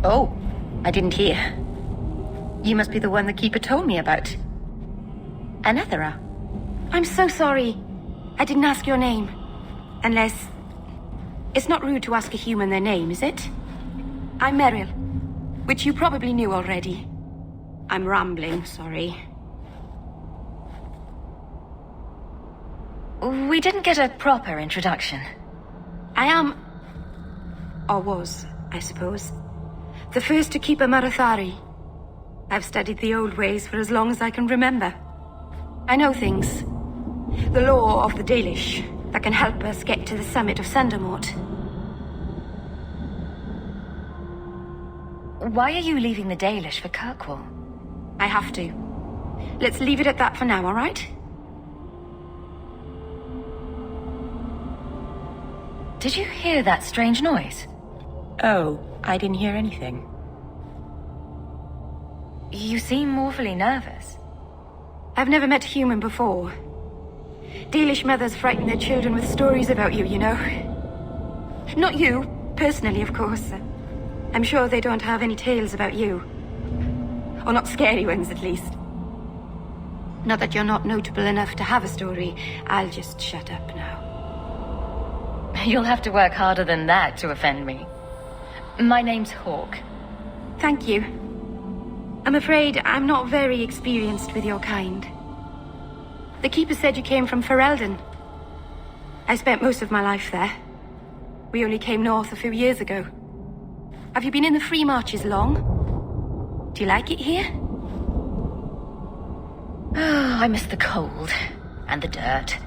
Oh, I didn't hear. You must be the one the Keeper told me about. Anethera. I'm so sorry. I didn't ask your name. Unless... It's not rude to ask a human their name, is it? I'm Merrill, which you probably knew already. I'm rambling, sorry. We didn't get a proper introduction. I am... or was, I suppose. The first to keep a Marathari. I've studied the old ways for as long as I can remember. I know things. The law of the Dalish that can help us get to the summit of Sundermort. Why are you leaving the Dalish for Kirkwall? I have to. Let's leave it at that for now, all right? Did you hear that strange noise? Oh, I didn't hear anything. You seem awfully nervous. I've never met a human before. Dalish mothers frighten their children with stories about you, you know. Not you, personally, of course. I'm sure they don't have any tales about you. Or not scary ones, at least. Not that you're not notable enough to have a story. I'll just shut up now. You'll have to work harder than that to offend me. My name's Hawk. Thank you. I'm afraid I'm not very experienced with your kind. The Keeper said you came from Ferelden. I spent most of my life there. We only came north a few years ago. Have you been in the Free Marches long? Do you like it here? Oh, I miss the cold. And the dirt.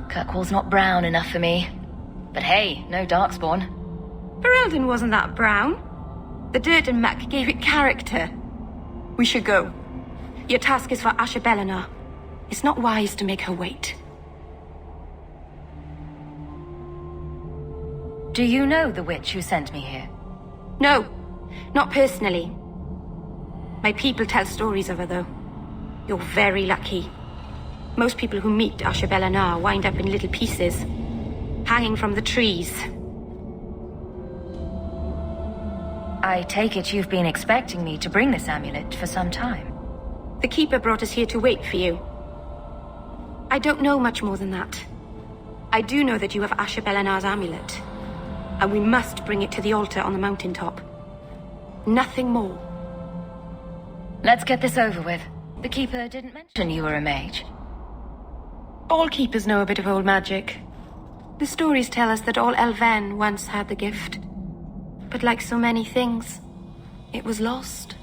Kirkwall's not brown enough for me. But hey, no Darkspawn. Ferelden wasn't that brown. The dirt and muck gave it character. We should go. Your task is for Asher Bellinar. It's not wise to make her wait. Do you know the witch who sent me here? No, not personally. My people tell stories of her, though. You're very lucky. Most people who meet Asher Bellinar wind up in little pieces, hanging from the trees. I take it you've been expecting me to bring this amulet for some time. The Keeper brought us here to wait for you. I don't know much more than that. I do know that you have Asher Bellinar's amulet, and we must bring it to the altar on the mountaintop. Nothing more. Let's get this over with. The Keeper didn't mention you were a mage. All Keepers know a bit of old magic. The stories tell us that all Elven once had the gift. But like so many things, it was lost.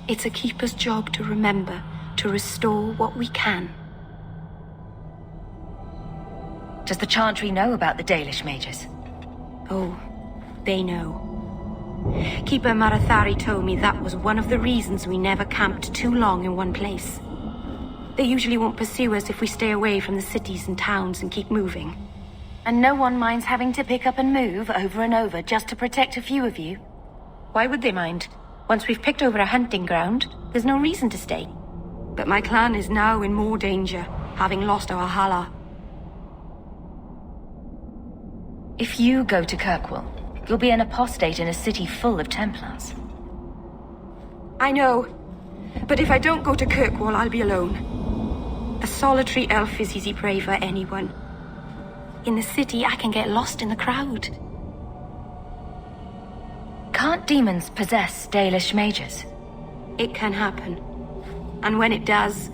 It's a Keeper's job to remember, to restore what we can. Does the Chantry know about the Dalish mages? Oh, they know. Keeper Marathari told me that was one of the reasons we never camped too long in one place. They usually won't pursue us if we stay away from the cities and towns and keep moving. And no one minds having to pick up and move over and over just to protect a few of you. Why would they mind? Once we've picked over a hunting ground, there's no reason to stay. But my clan is now in more danger, having lost our Hala. If you go to Kirkwall, you'll be an apostate in a city full of Templars. I know. But if I don't go to Kirkwall, I'll be alone. A solitary elf is easy prey for anyone. In the city, I can get lost in the crowd. Can't demons possess Dalish mages? It can happen. And when it does,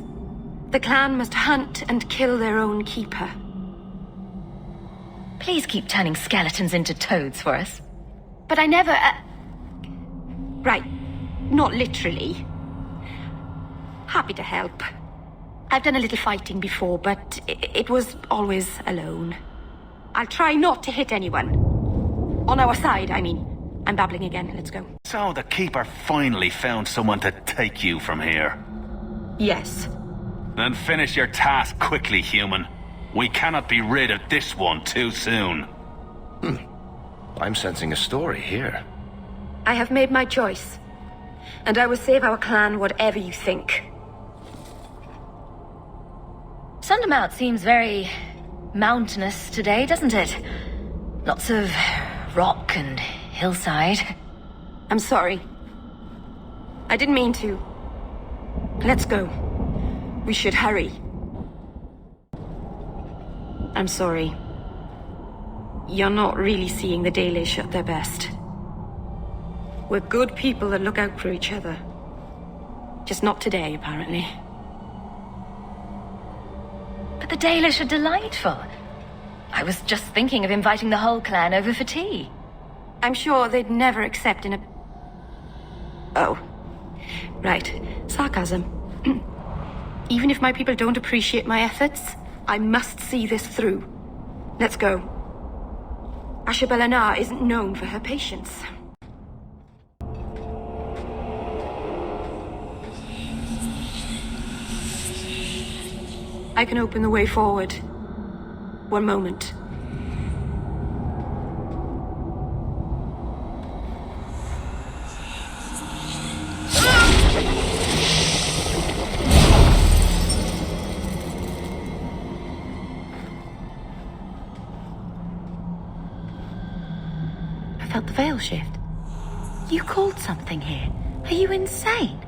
the clan must hunt and kill their own keeper. Please keep turning skeletons into toads for us. But I never... Right. Not literally. Happy to help. I've done a little fighting before, but it was always alone. I'll try not to hit anyone. On our side, I mean. I'm babbling again. Let's go. So the Keeper finally found someone to take you from here. Yes. Then finish your task quickly, human. We cannot be rid of this one too soon. I'm sensing a story here. I have made my choice. And I will save our clan whatever you think. Sundermount seems very mountainous today, doesn't it? Lots of rock and hillside. I'm sorry. I didn't mean to. Let's go. We should hurry. I'm sorry. You're not really seeing the Dalish at their best. We're good people that look out for each other. Just not today, apparently. But the Dalish are delightful. I was just thinking of inviting the whole clan over for tea. I'm sure they'd never accept in a... Oh. Right. Sarcasm. Even if my people don't appreciate my efforts, I must see this through. Let's go. Ashabelana isn't known for her patience. I can open the way forward. One moment. I felt the veil shift. You called something here. Are you insane?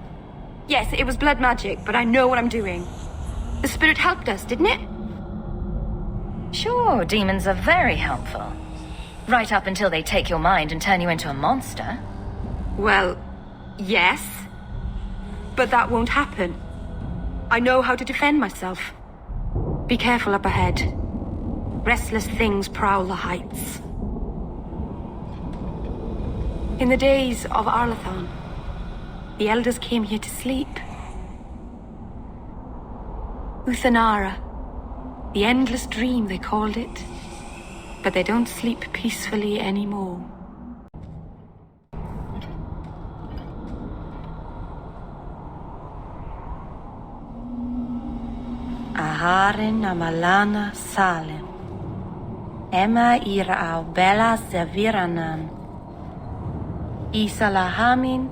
Yes, it was blood magic, but I know what I'm doing. The spirit helped us, didn't it? Sure, demons are very helpful. Right up until they take your mind and turn you into a monster. Well, yes. But that won't happen. I know how to defend myself. Be careful up ahead. Restless things prowl the heights. In the days of Arlathan, the elders came here to sleep. Uthanara. The endless dream, they called it. But they don't sleep peacefully anymore. Aharin amalana salen. Emma ira au bella zaviranan. Isalahamin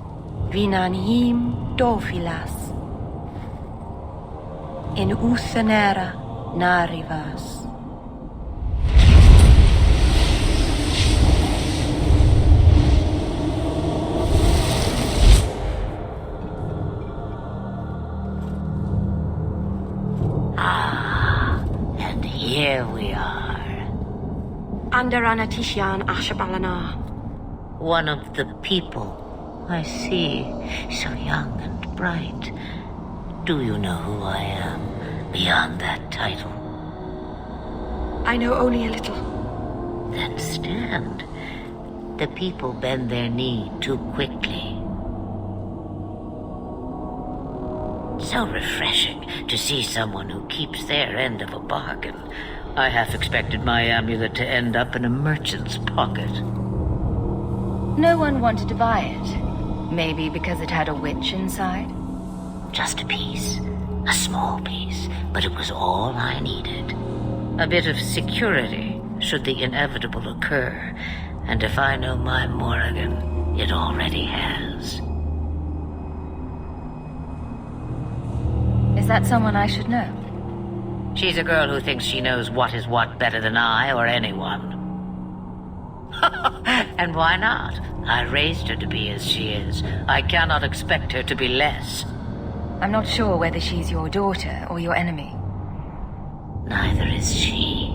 vinanhim dofilas. In Uthanera narivas. And here we are. Under Anatishan Ashabalana. One of the people. I see. So young and bright. Do you know who I am, beyond that title? I know only a little. Then stand. The people bend their knee too quickly. So refreshing to see someone who keeps their end of a bargain. I half expected my amulet to end up in a merchant's pocket. No one wanted to buy it. Maybe because it had a witch inside? Just a piece. A small piece, but it was all I needed. A bit of security, should the inevitable occur. And if I know my Morrigan, it already has. Is that someone I should know? She's a girl who thinks she knows what is what better than I or anyone. And why not? I raised her to be as she is. I cannot expect her to be less. I'm not sure whether she's your daughter or your enemy. Neither is she.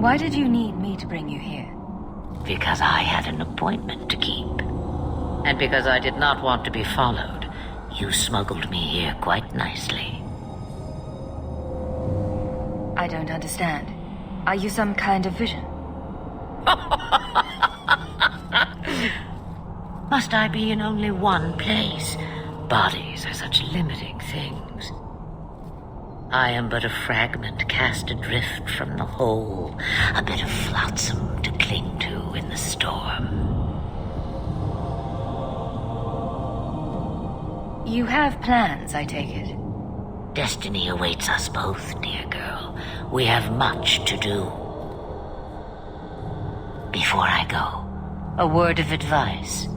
Why did you need me to bring you here? Because I had an appointment to keep. And because I did not want to be followed, you smuggled me here quite nicely. I don't understand. Are you some kind of vision? Must I be in only one place? Bodies are such limiting things. I am but a fragment cast adrift from the whole, a bit of flotsam to cling to in the storm. You have plans, I take it. Destiny awaits us both, dear girl. We have much to do. Before I go, a word of advice.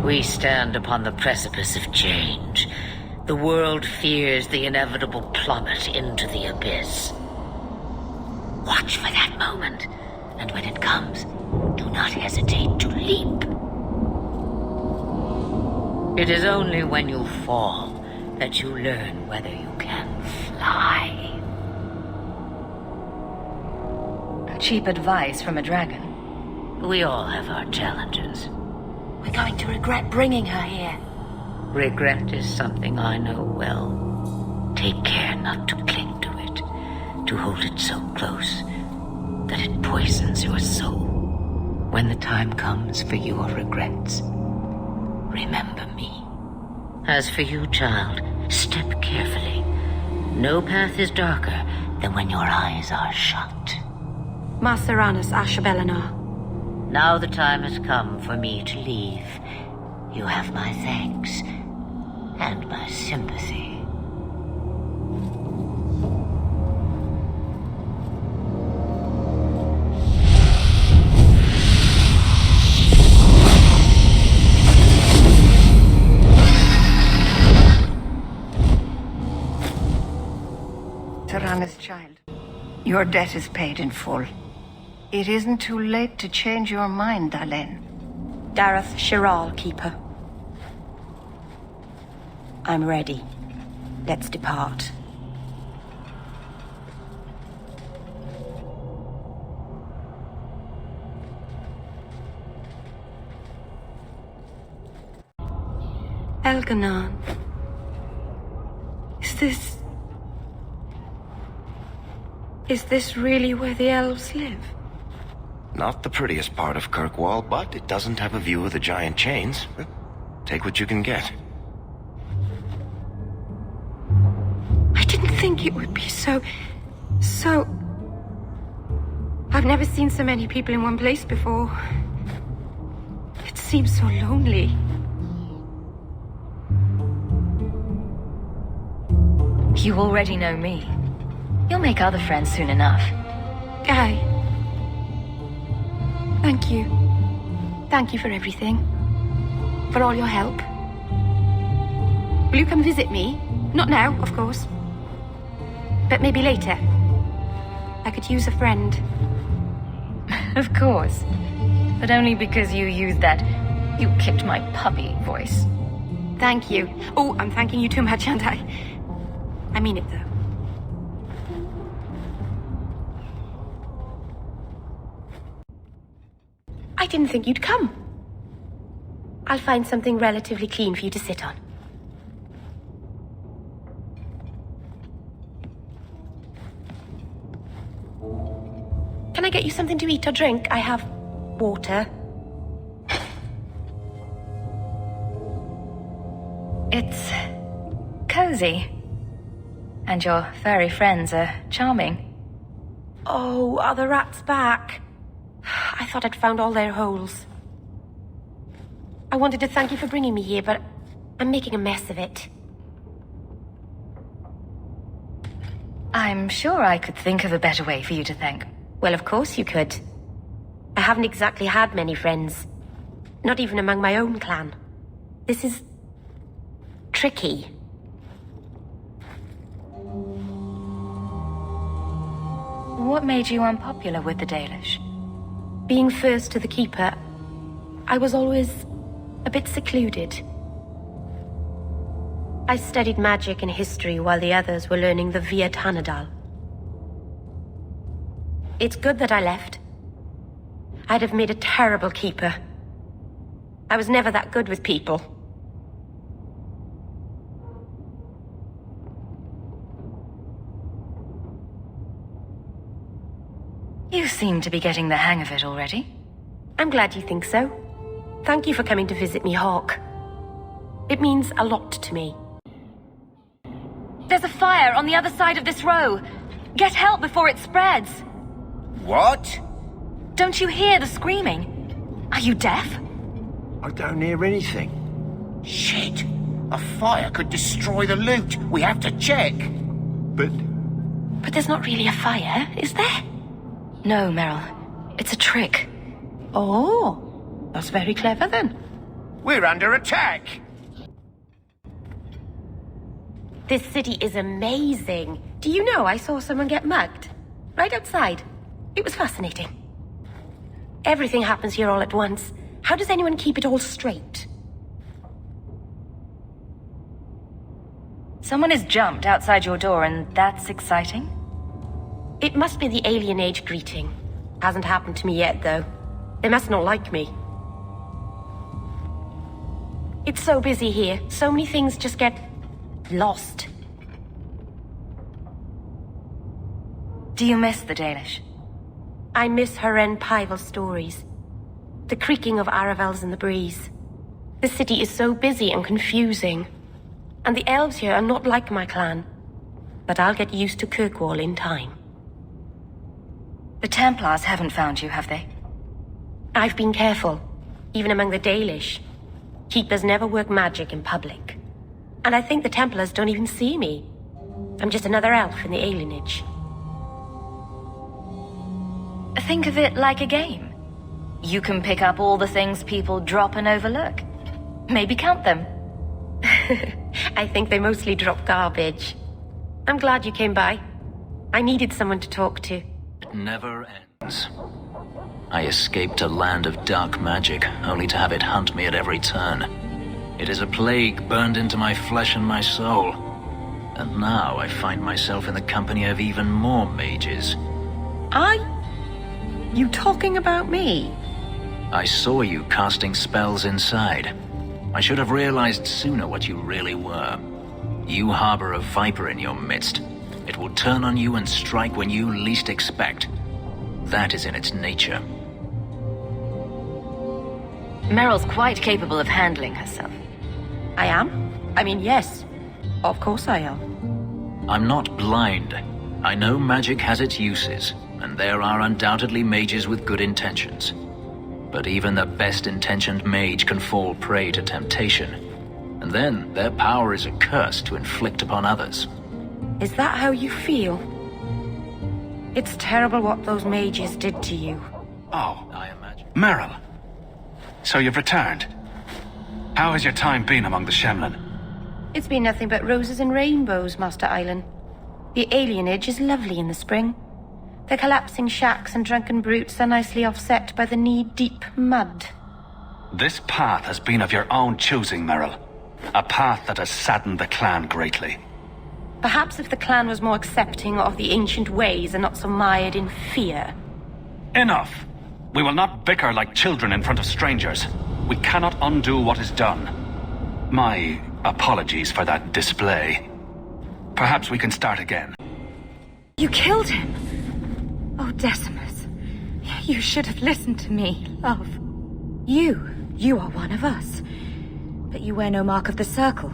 We stand upon the precipice of change. The world fears the inevitable plummet into the abyss. Watch for that moment. And when it comes, do not hesitate to leap. It is only when you fall that you learn whether you can fly. Cheap advice from a dragon. We all have our challenges. We're going to regret bringing her here. Regret is something I know well. Take care not to cling to it, to hold it so close that it poisons your soul. When the time comes for your regrets, remember me. As for you, child, step carefully. No path is darker than when your eyes are shut. Maceranus Ashabelinar. Now the time has come for me to leave. You have my thanks and my sympathy. Tyrannus, child, your debt is paid in full. It isn't too late to change your mind, Dalen. Dareth Shiral, Keeper. I'm ready. Let's depart. Elganon. Is this really where the elves live? Not the prettiest part of Kirkwall, but it doesn't have a view of the giant chains. Take what you can get. I didn't think it would be so... I've never seen so many people in one place before. It seems so lonely. You already know me. You'll make other friends soon enough. Guy. Thank you. Thank you for everything. For all your help. Will you come visit me? Not now, of course. But maybe later. I could use a friend. Of course. But only because you used that "you kicked my puppy" voice. Thank you. Oh, I'm thanking you too much, aren't I? I mean it, though. I didn't think you'd come. I'll find something relatively clean for you to sit on. Can I get you something to eat or drink? I have water. It's cozy. And your furry friends are charming. Oh, are the rats back? I thought I'd found all their holes. I wanted to thank you for bringing me here, but I'm making a mess of it. I'm sure I could think of a better way for you to thank. Well, of course you could. I haven't exactly had many friends. Not even among my own clan. This is... tricky. What made you unpopular with the Dalish? Being first to the Keeper, I was always a bit secluded. I studied magic and history while the others were learning the Via Tanadal. It's good that I left. I'd have made a terrible Keeper. I was never that good with people. You seem to be getting the hang of it already. I'm glad you think so. Thank you for coming to visit me, Hawk. It means a lot to me. There's a fire on the other side of this row. Get help before it spreads. What? Don't you hear the screaming? Are you deaf? I don't hear anything. Shit! A fire could destroy the loot. We have to check. But there's not really a fire, is there? No, Merrill. It's a trick. Oh, that's very clever then. We're under attack. This city is amazing. Do you know I saw someone get mugged? Right outside. It was fascinating. Everything happens here all at once. How does anyone keep it all straight? Someone has jumped outside your door, and that's exciting? It must be the alien age greeting. Hasn't happened to me yet, though. They must not like me. It's so busy here. So many things just get lost. Do you miss the Dalish? I miss Haren Pival stories. The creaking of Aravels in the breeze. The city is so busy and confusing. And the elves here are not like my clan. But I'll get used to Kirkwall in time. The Templars haven't found you, have they? I've been careful, even among the Dalish. Keepers never work magic in public. And I think the Templars don't even see me. I'm just another elf in the alienage. Think of it like a game. You can pick up all the things people drop and overlook. Maybe count them. I think they mostly drop garbage. I'm glad you came by. I needed someone to talk to. It never ends. I escaped a land of dark magic, only to have it hunt me at every turn. It is a plague burned into my flesh and my soul. And now I find myself in the company of even more mages. You talking about me? I saw you casting spells inside. I should have realized sooner what you really were. You harbor a viper in your midst. It will turn on you and strike when you least expect. That is in its nature. Merrill's quite capable of handling herself. I am? I mean, yes. Of course I am. I'm not blind. I know magic has its uses, and there are undoubtedly mages with good intentions. But even the best-intentioned mage can fall prey to temptation. And then their power is a curse to inflict upon others. Is that how you feel? It's terrible what those mages did to you. Oh, I imagine. Merrill. So you've returned. How has your time been among the Shemlin? It's been nothing but roses and rainbows, Master Island. The alienage is lovely in the spring. The collapsing shacks and drunken brutes are nicely offset by the knee-deep mud. This path has been of your own choosing, Merrill. A path that has saddened the clan greatly. Perhaps if the clan was more accepting of the ancient ways and not so mired in fear. Enough! We will not bicker like children in front of strangers. We cannot undo what is done. My apologies for that display. Perhaps we can start again. You killed him! Oh, Decimus. You should have listened to me, love. You are one of us. But you wear no mark of the circle.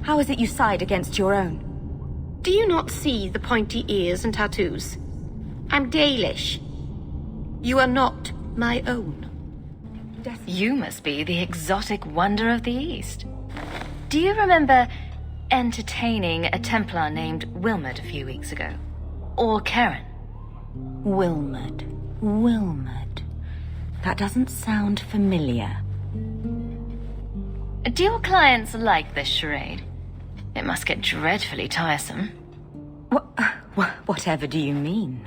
How is it you side against your own? Do you not see the pointy ears and tattoos? I'm Dalish. You are not my own. You must be the exotic wonder of the East. Do you remember entertaining a Templar named Wilmot a few weeks ago? Or Karen? Wilmot. That doesn't sound familiar. Do your clients like this charade? It must get dreadfully tiresome. Whatever do you mean?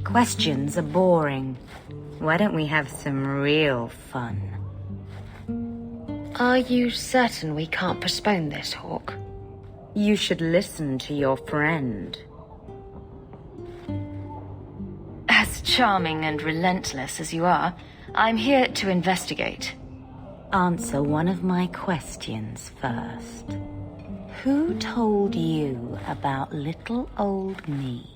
Questions are boring. Why don't we have some real fun? Are you certain we can't postpone this, Hawk? You should listen to your friend. As charming and relentless as you are, I'm here to investigate. Answer one of my questions first. Who told you about little old me?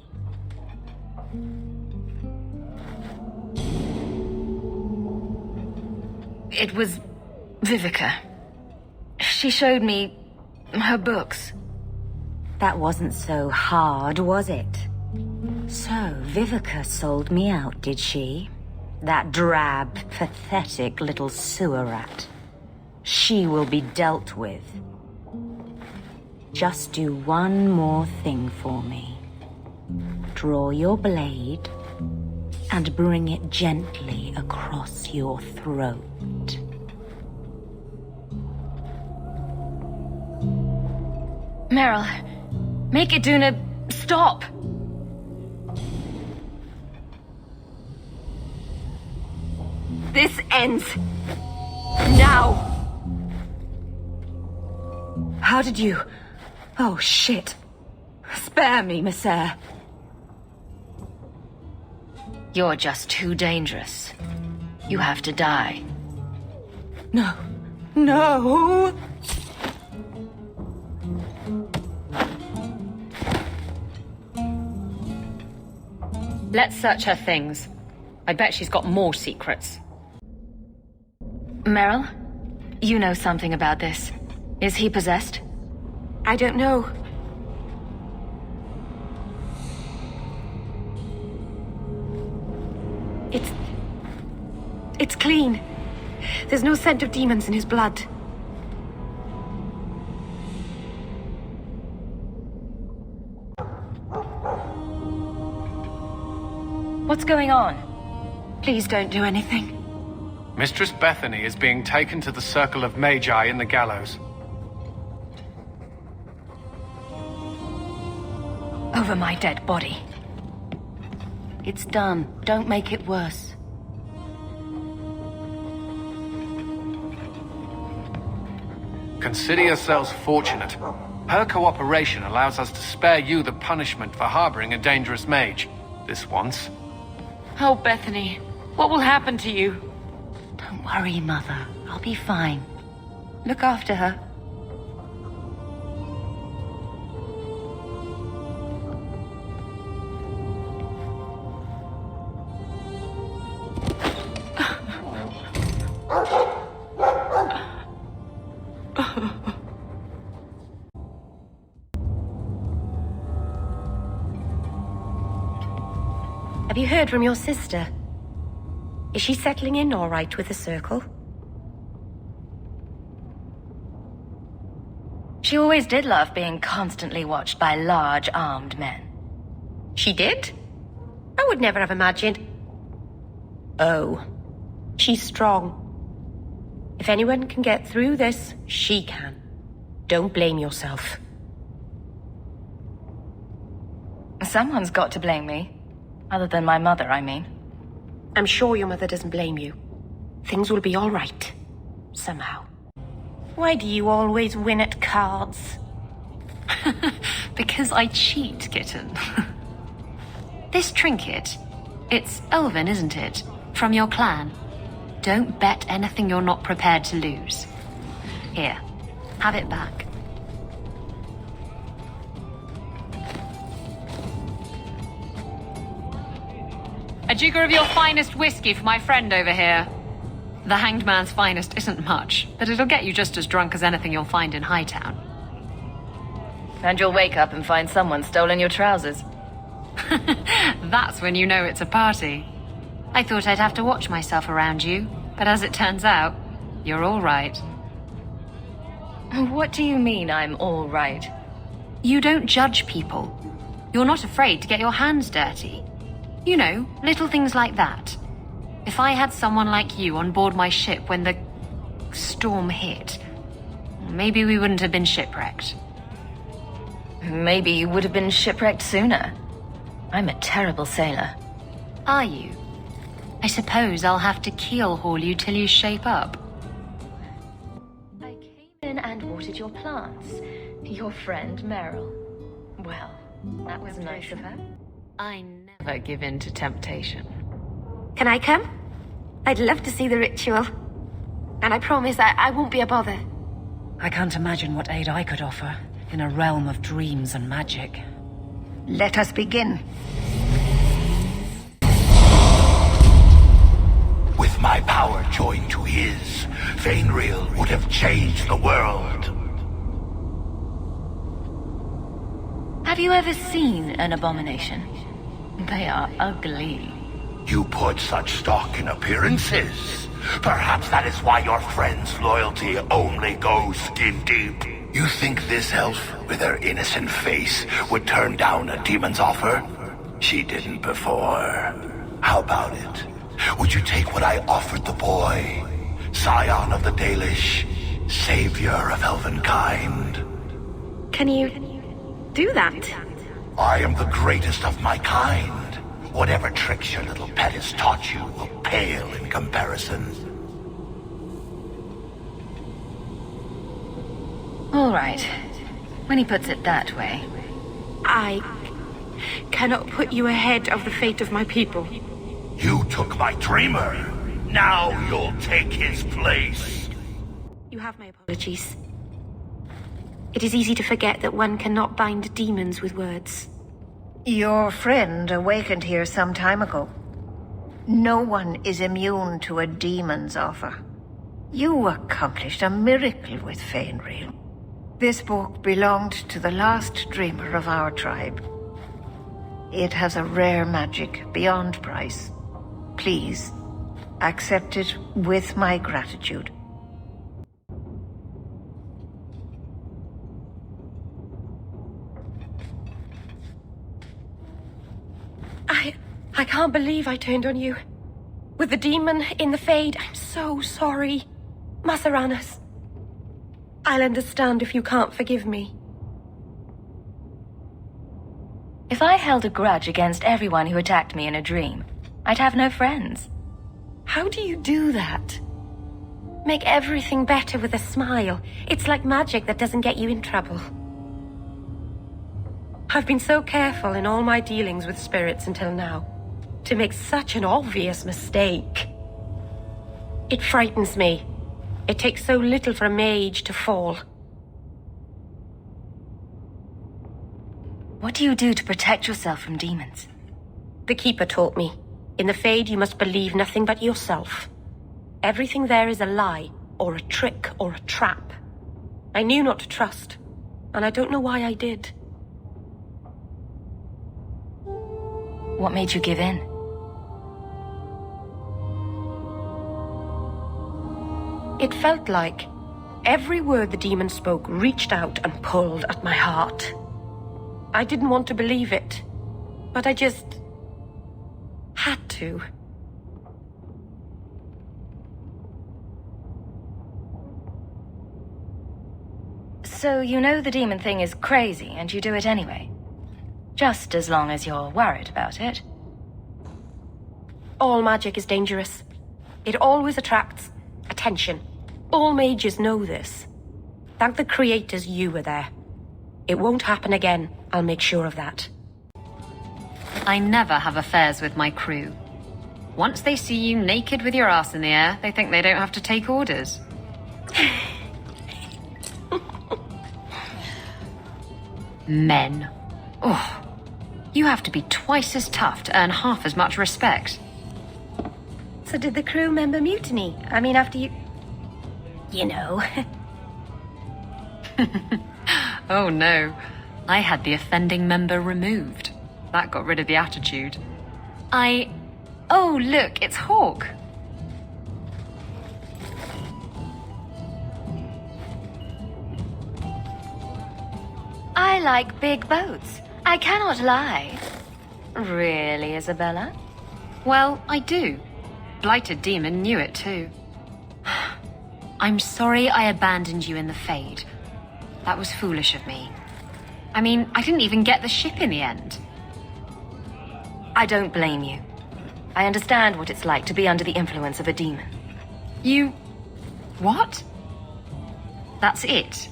It was Vivica. She showed me her books. That wasn't so hard, was it? So, Vivica sold me out, did she? That drab, pathetic little sewer rat. She will be dealt with. Just do one more thing for me. Draw your blade and bring it gently across your throat. Merrill, make Iduna stop! This ends now. How did you... Oh, shit. Spare me, Monsieur. You're just too dangerous. You have to die. No. No! Let's search her things. I bet she's got more secrets. Merrill, you know something about this. Is he possessed? I don't know. It's clean. There's no scent of demons in his blood. What's going on? Please don't do anything. Mistress Bethany is being taken to the Circle of Magi in the gallows. Over my dead body. It's done. Don't make it worse. Consider yourselves fortunate. Her cooperation allows us to spare you the punishment for harboring a dangerous mage. This once. Oh, Bethany, what will happen to you? Don't worry, Mother. I'll be fine. Look after her. Have you heard from your sister? Is she settling in all right with the circle? She always did love being constantly watched by large, armed men. She did? I would never have imagined. Oh, she's strong. If anyone can get through this, she can. Don't blame yourself. Someone's got to blame me. Other than my mother, I mean. I'm sure your mother doesn't blame you. Things will be all right. Somehow. Why do you always win at cards? Because I cheat, kitten. This trinket, it's elven, isn't it? From your clan. Don't bet anything you're not prepared to lose. Here, have it back. A jigger of your finest whiskey for my friend over here. The Hanged Man's finest isn't much, but it'll get you just as drunk as anything you'll find in Hightown. And you'll wake up and find someone stolen your trousers. That's when you know it's a party. I thought I'd have to watch myself around you, but as it turns out, you're all right. What do you mean I'm all right? You don't judge people. You're not afraid to get your hands dirty. You know, little things like that. If I had someone like you on board my ship when the storm hit, maybe we wouldn't have been shipwrecked. Maybe you would have been shipwrecked sooner. I'm a terrible sailor. Are you? I suppose I'll have to keel haul you till you shape up. I came in and watered your plants. Your friend Merrill. Well, that was nice of her. I never give in to temptation. Can I come? I'd love to see the ritual. And I promise I won't be a bother. I can't imagine what aid I could offer in a realm of dreams and magic. Let us begin. With my power joined to his, Merrill would have changed the world. Have you ever seen an abomination? They are ugly. You put such stock in appearances. Perhaps that is why your friend's loyalty only goes skin deep. You think this elf, with her innocent face, would turn down a demon's offer? She didn't before. How about it? Would you take what I offered the boy? Scion of the Dalish, savior of elvenkind. Can you do that? I am the greatest of my kind. Whatever tricks your little pet has taught you will pale in comparison. All right. When he puts it that way. I cannot put you ahead of the fate of my people. You took my dreamer. Now you'll take his place. You have my apologies. It is easy to forget that one cannot bind demons with words. Your friend awakened here some time ago. No one is immune to a demon's offer. You accomplished a miracle with Merrill. This book belonged to the last dreamer of our tribe. It has a rare magic beyond price. Please, accept it with my gratitude. I can't believe I turned on you. With the demon in the Fade, I'm so sorry. Masaranas. I'll understand if you can't forgive me. If I held a grudge against everyone who attacked me in a dream, I'd have no friends. How do you do that? Make everything better with a smile. It's like magic that doesn't get you in trouble. I've been so careful in all my dealings with spirits until now. To make such an obvious mistake. It frightens me. It takes so little for a mage to fall. What do you do to protect yourself from demons? The Keeper taught me. In the Fade, you must believe nothing but yourself. Everything there is a lie, or a trick, or a trap. I knew not to trust, and I don't know why I did. What made you give in? It felt like every word the demon spoke reached out and pulled at my heart. I didn't want to believe it, but I just had to. So you know the demon thing is crazy and you do it anyway? Just as long as you're worried about it. All magic is dangerous. It always attracts attention. All mages know this. Thank the creators you were there. It won't happen again, I'll make sure of that. I never have affairs with my crew. Once they see you naked with your ass in the air, they think they don't have to take orders. Men. Oh, you have to be twice as tough to earn half as much respect. So did the crew member mutiny? I mean, after you... You know. Oh no. I had the offending member removed. That got rid of the attitude. Oh look, it's Hawk. I like big boats. I cannot lie. Really, Isabella? Well, I do. Blighted Demon knew it too. I'm sorry I abandoned you in the Fade. That was foolish of me. I mean, I didn't even get the ship in the end. I don't blame you. I understand what it's like to be under the influence of a demon. You... what? That's it?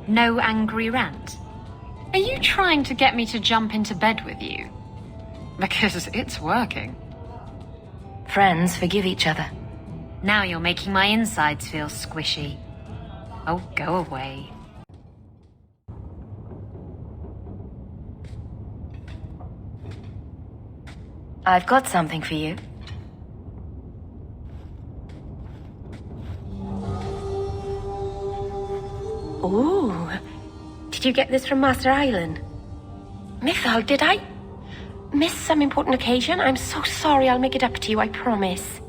No angry rant? Are you trying to get me to jump into bed with you? Because it's working. Friends forgive each other. Now you're making my insides feel squishy. Oh, go away. I've got something for you. Ooh. Did you get this from Master Island? Mythal, did I miss some important occasion? I'm so sorry. I'll make it up to you, I promise.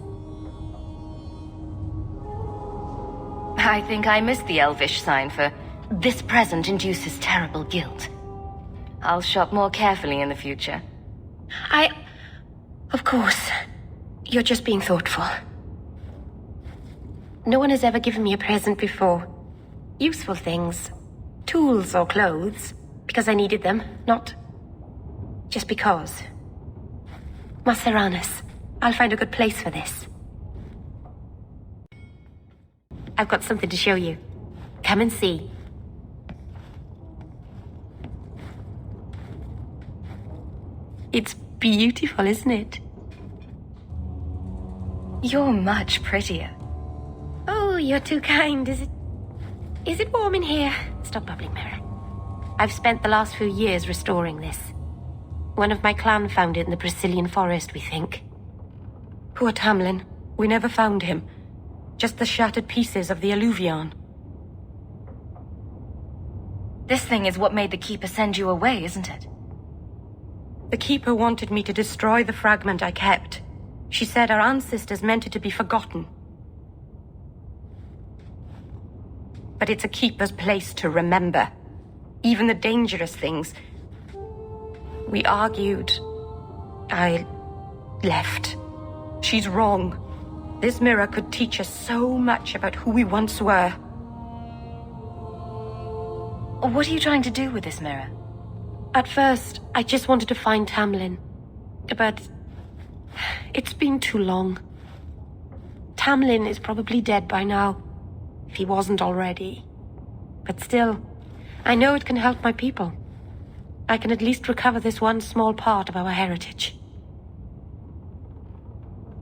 I think I missed the elvish sign for "This present induces terrible guilt." I'll shop more carefully in the future. Of course. You're just being thoughtful. No one has ever given me a present before. Useful things. tools or clothes because I needed them, not just because. Maseranis, I'll find a good place for this. I've got something to show you. Come and see. It's beautiful, isn't it? You're much prettier. Oh, you're too kind. Is it warm in here? Stop bubbling, Merrill. I've spent the last few years restoring this. One of my clan found it in the Brazilian forest, we think. Poor Tamlin. We never found him. Just the shattered pieces of the alluvion. This thing is what made the Keeper send you away, isn't it? The Keeper wanted me to destroy the fragment I kept. She said our ancestors meant it to be forgotten. But it's a Keeper's place to remember. Even the dangerous things. We argued. I left. She's wrong. This mirror could teach us so much about who we once were. What are you trying to do with this mirror? At first, I just wanted to find Tamlin. But it's been too long. Tamlin is probably dead by now, if he wasn't already. But still, I know it can help my people. I can at least recover this one small part of our heritage.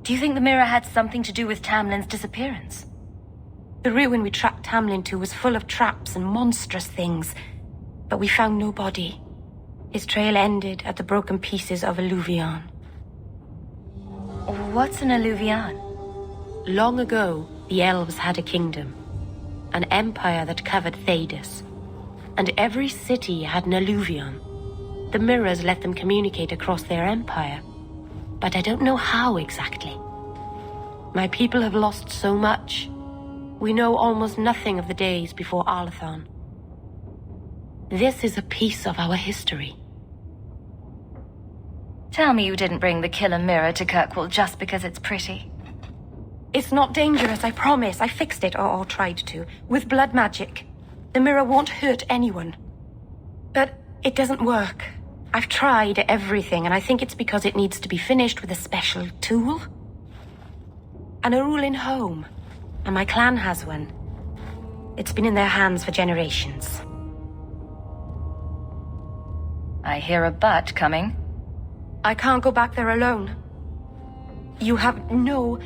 Do you think the mirror had something to do with Tamlin's disappearance? The ruin we tracked Tamlin to was full of traps and monstrous things, but we found no body. His trail ended at the broken pieces of alluvion. What's an alluvion? Long ago, the elves had a kingdom. An empire that covered Thedas. And every city had an alluvion. The mirrors let them communicate across their empire. But I don't know how exactly. My people have lost so much. We know almost nothing of the days before Arlathon. This is a piece of our history. Tell me you didn't bring the killer mirror to Kirkwall just because it's pretty. It's not dangerous, I promise. I fixed it, or tried to, with blood magic. The mirror won't hurt anyone. But it doesn't work. I've tried everything, and I think it's because it needs to be finished with a special tool. An Arulin home. And my clan has one. It's been in their hands for generations. I hear a butt coming. I can't go back there alone. You have no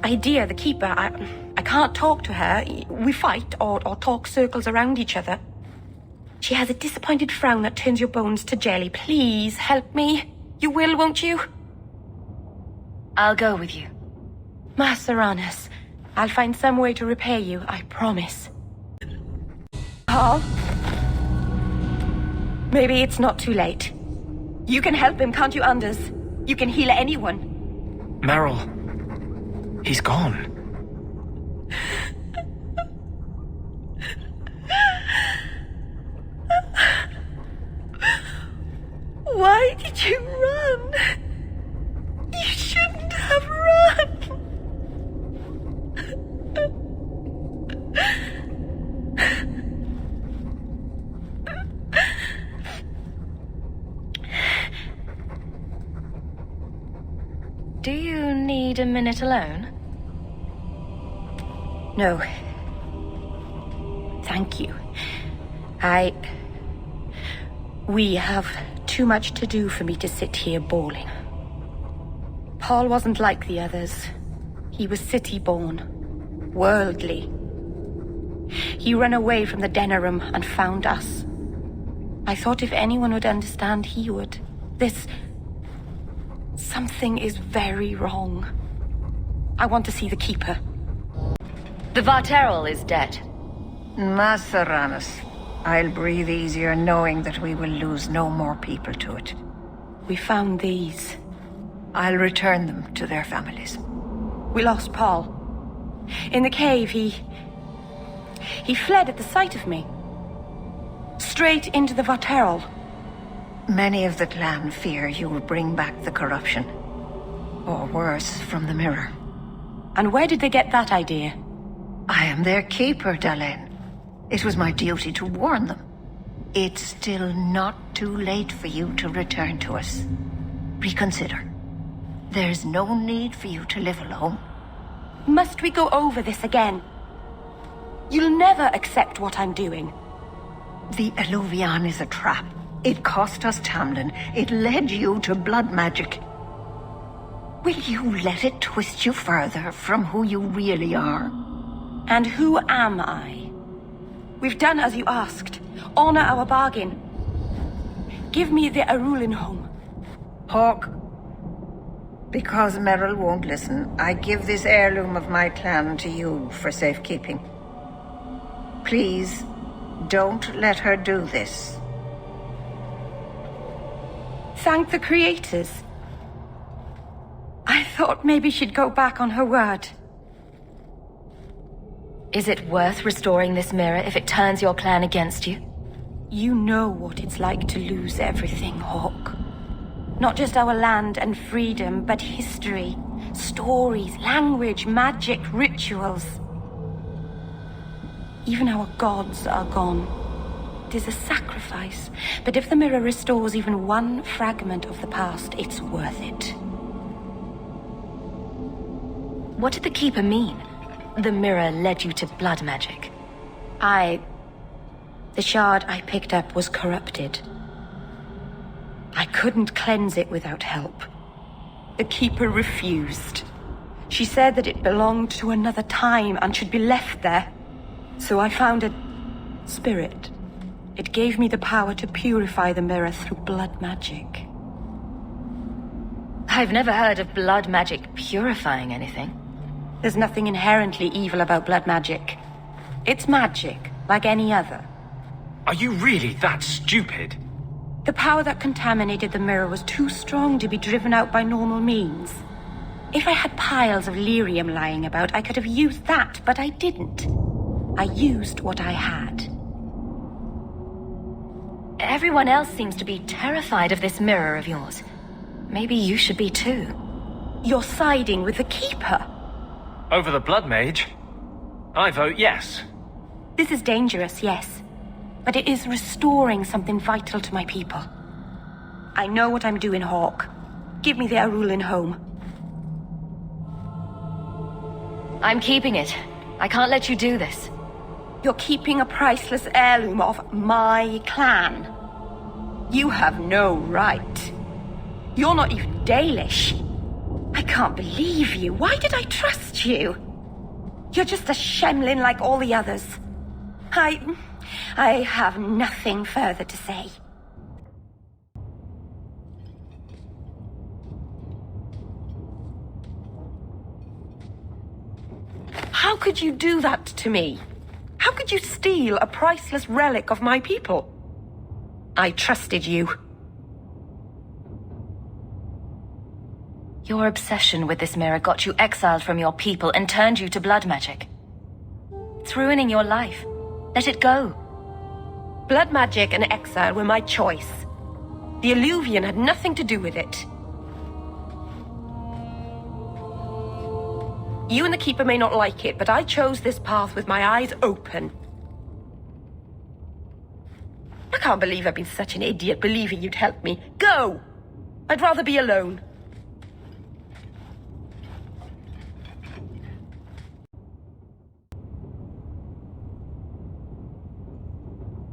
idea, the Keeper. I can't talk to her. We fight or talk circles around each other. She has a disappointed frown that turns your bones to jelly. Please, help me. You will, won't you? I'll go with you. Maseranis, I'll find some way to repair you, I promise. Paul? Maybe it's not too late. You can help him, can't you, Anders? You can heal anyone. Merrill. He's gone. Why did you run? You shouldn't have run. Do you need a minute alone? No. Thank you. We have too much to do for me to sit here bawling. Paul wasn't like the others. He was city-born, worldly. He ran away from the Denerim and found us. I thought if anyone would understand, he would. Something is very wrong. I want to see the Keeper. The Varterol is dead. Maseranis, I'll breathe easier knowing that we will lose no more people to it. We found these. I'll return them to their families. We lost Paul. In the cave, he fled at the sight of me. Straight into the Varterol. Many of the clan fear you will bring back the corruption. Or worse, from the mirror. And where did they get that idea? I am their keeper, Dalain. It was my duty to warn them. it's still not too late for you to return to us. Reconsider. There's no need for you to live alone. Must we go over this again? You'll never accept what I'm doing. The Illuvian is a trap. It cost us Tamlin. It led you to blood magic. Will you let it twist you further from who you really are? And who am I? We've done as you asked. Honor our bargain. Give me the Arulin home. Hawk, because Merrill won't listen, I give this heirloom of my clan to you for safekeeping. Please, don't let her do this. Thank the creators. I thought maybe she'd go back on her word. Is it worth restoring this mirror if it turns your clan against you? You know what it's like to lose everything, Hawk. Not just our land and freedom, but history, stories, language, magic, rituals. Even our gods are gone. It is a sacrifice, but if the mirror restores even one fragment of the past, it's worth it. What did the Keeper mean? The mirror led you to blood magic. The shard I picked up was corrupted. I couldn't cleanse it without help. The Keeper refused. She said that it belonged to another time and should be left there. So I found a spirit. It gave me the power to purify the mirror through blood magic. I've never heard of blood magic purifying anything. There's nothing inherently evil about blood magic. It's magic, like any other. Are you really that stupid? The power that contaminated the mirror was too strong to be driven out by normal means. If I had piles of lyrium lying about, I could have used that, but I didn't. I used what I had. Everyone else seems to be terrified of this mirror of yours. Maybe you should be too. You're siding with the Keeper. Over the Blood Mage? I vote yes. This is dangerous, yes. But it is restoring something vital to my people. I know what I'm doing, Hawk. Give me the Arulin home. I'm keeping it. I can't let you do this. You're keeping a priceless heirloom of my clan. You have no right. You're not even Dalish. I can't believe you. Why did I trust you? You're just a shemlin like all the others. I have nothing further to say. How could you do that to me? How could you steal a priceless relic of my people? I trusted you. Your obsession with this mirror got you exiled from your people and turned you to blood magic. It's ruining your life. Let it go. Blood magic and exile were my choice. The Illuvian had nothing to do with it. You and the Keeper may not like it, but I chose this path with my eyes open. I can't believe I've been such an idiot believing you'd help me. Go! I'd rather be alone.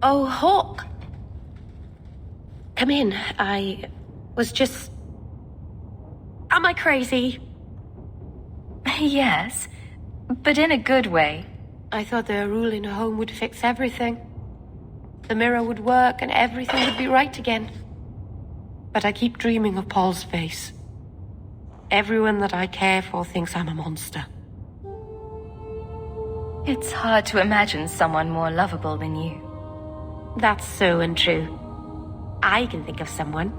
Oh, Hawk. Come in. I was just... Am I crazy? Yes, but in a good way. I thought the rule in a home would fix everything. The mirror would work and everything would be right again. But I keep dreaming of Paul's face. Everyone that I care for thinks I'm a monster. It's hard to imagine someone more lovable than you. That's so untrue. I can think of someone.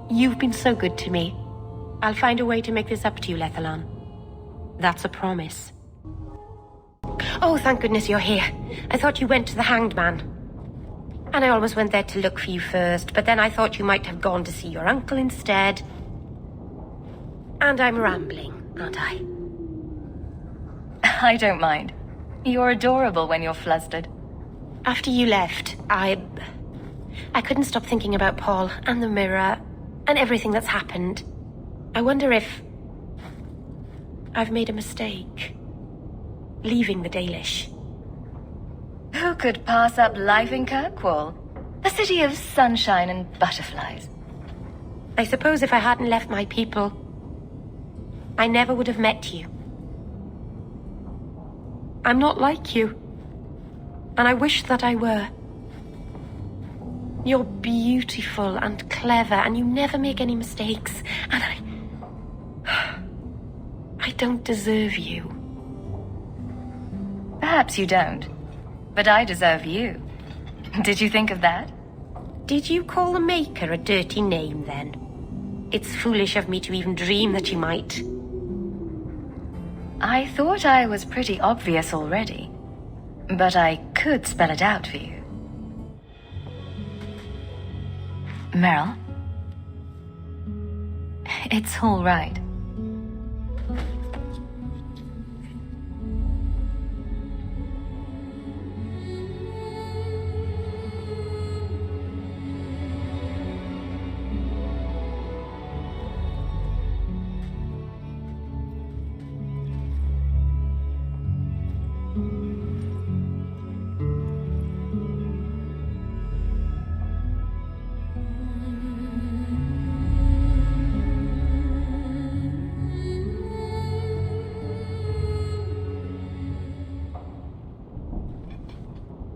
You've been so good to me. I'll find a way to make this up to you, Lethalon. That's a promise. Oh, thank goodness you're here. I thought you went to the Hanged Man. And I almost went there to look for you first, but then I thought you might have gone to see your uncle instead. And I'm rambling, aren't I? I don't mind. You're adorable when you're flustered. After you left, I couldn't stop thinking about Paul and the mirror and everything that's happened. I wonder if I've made a mistake leaving the Dalish. Who could pass up life in Kirkwall? A city of sunshine and butterflies. I suppose if I hadn't left my people, I never would have met you. I'm not like you, and I wish that I were. You're beautiful and clever, and you never make any mistakes, and I don't deserve you. Perhaps you don't, but I deserve you. Did you think of that? Did you call the Maker a dirty name, then? It's foolish of me to even dream that you might. I thought I was pretty obvious already, but I could spell it out for you. Merrill? It's all right.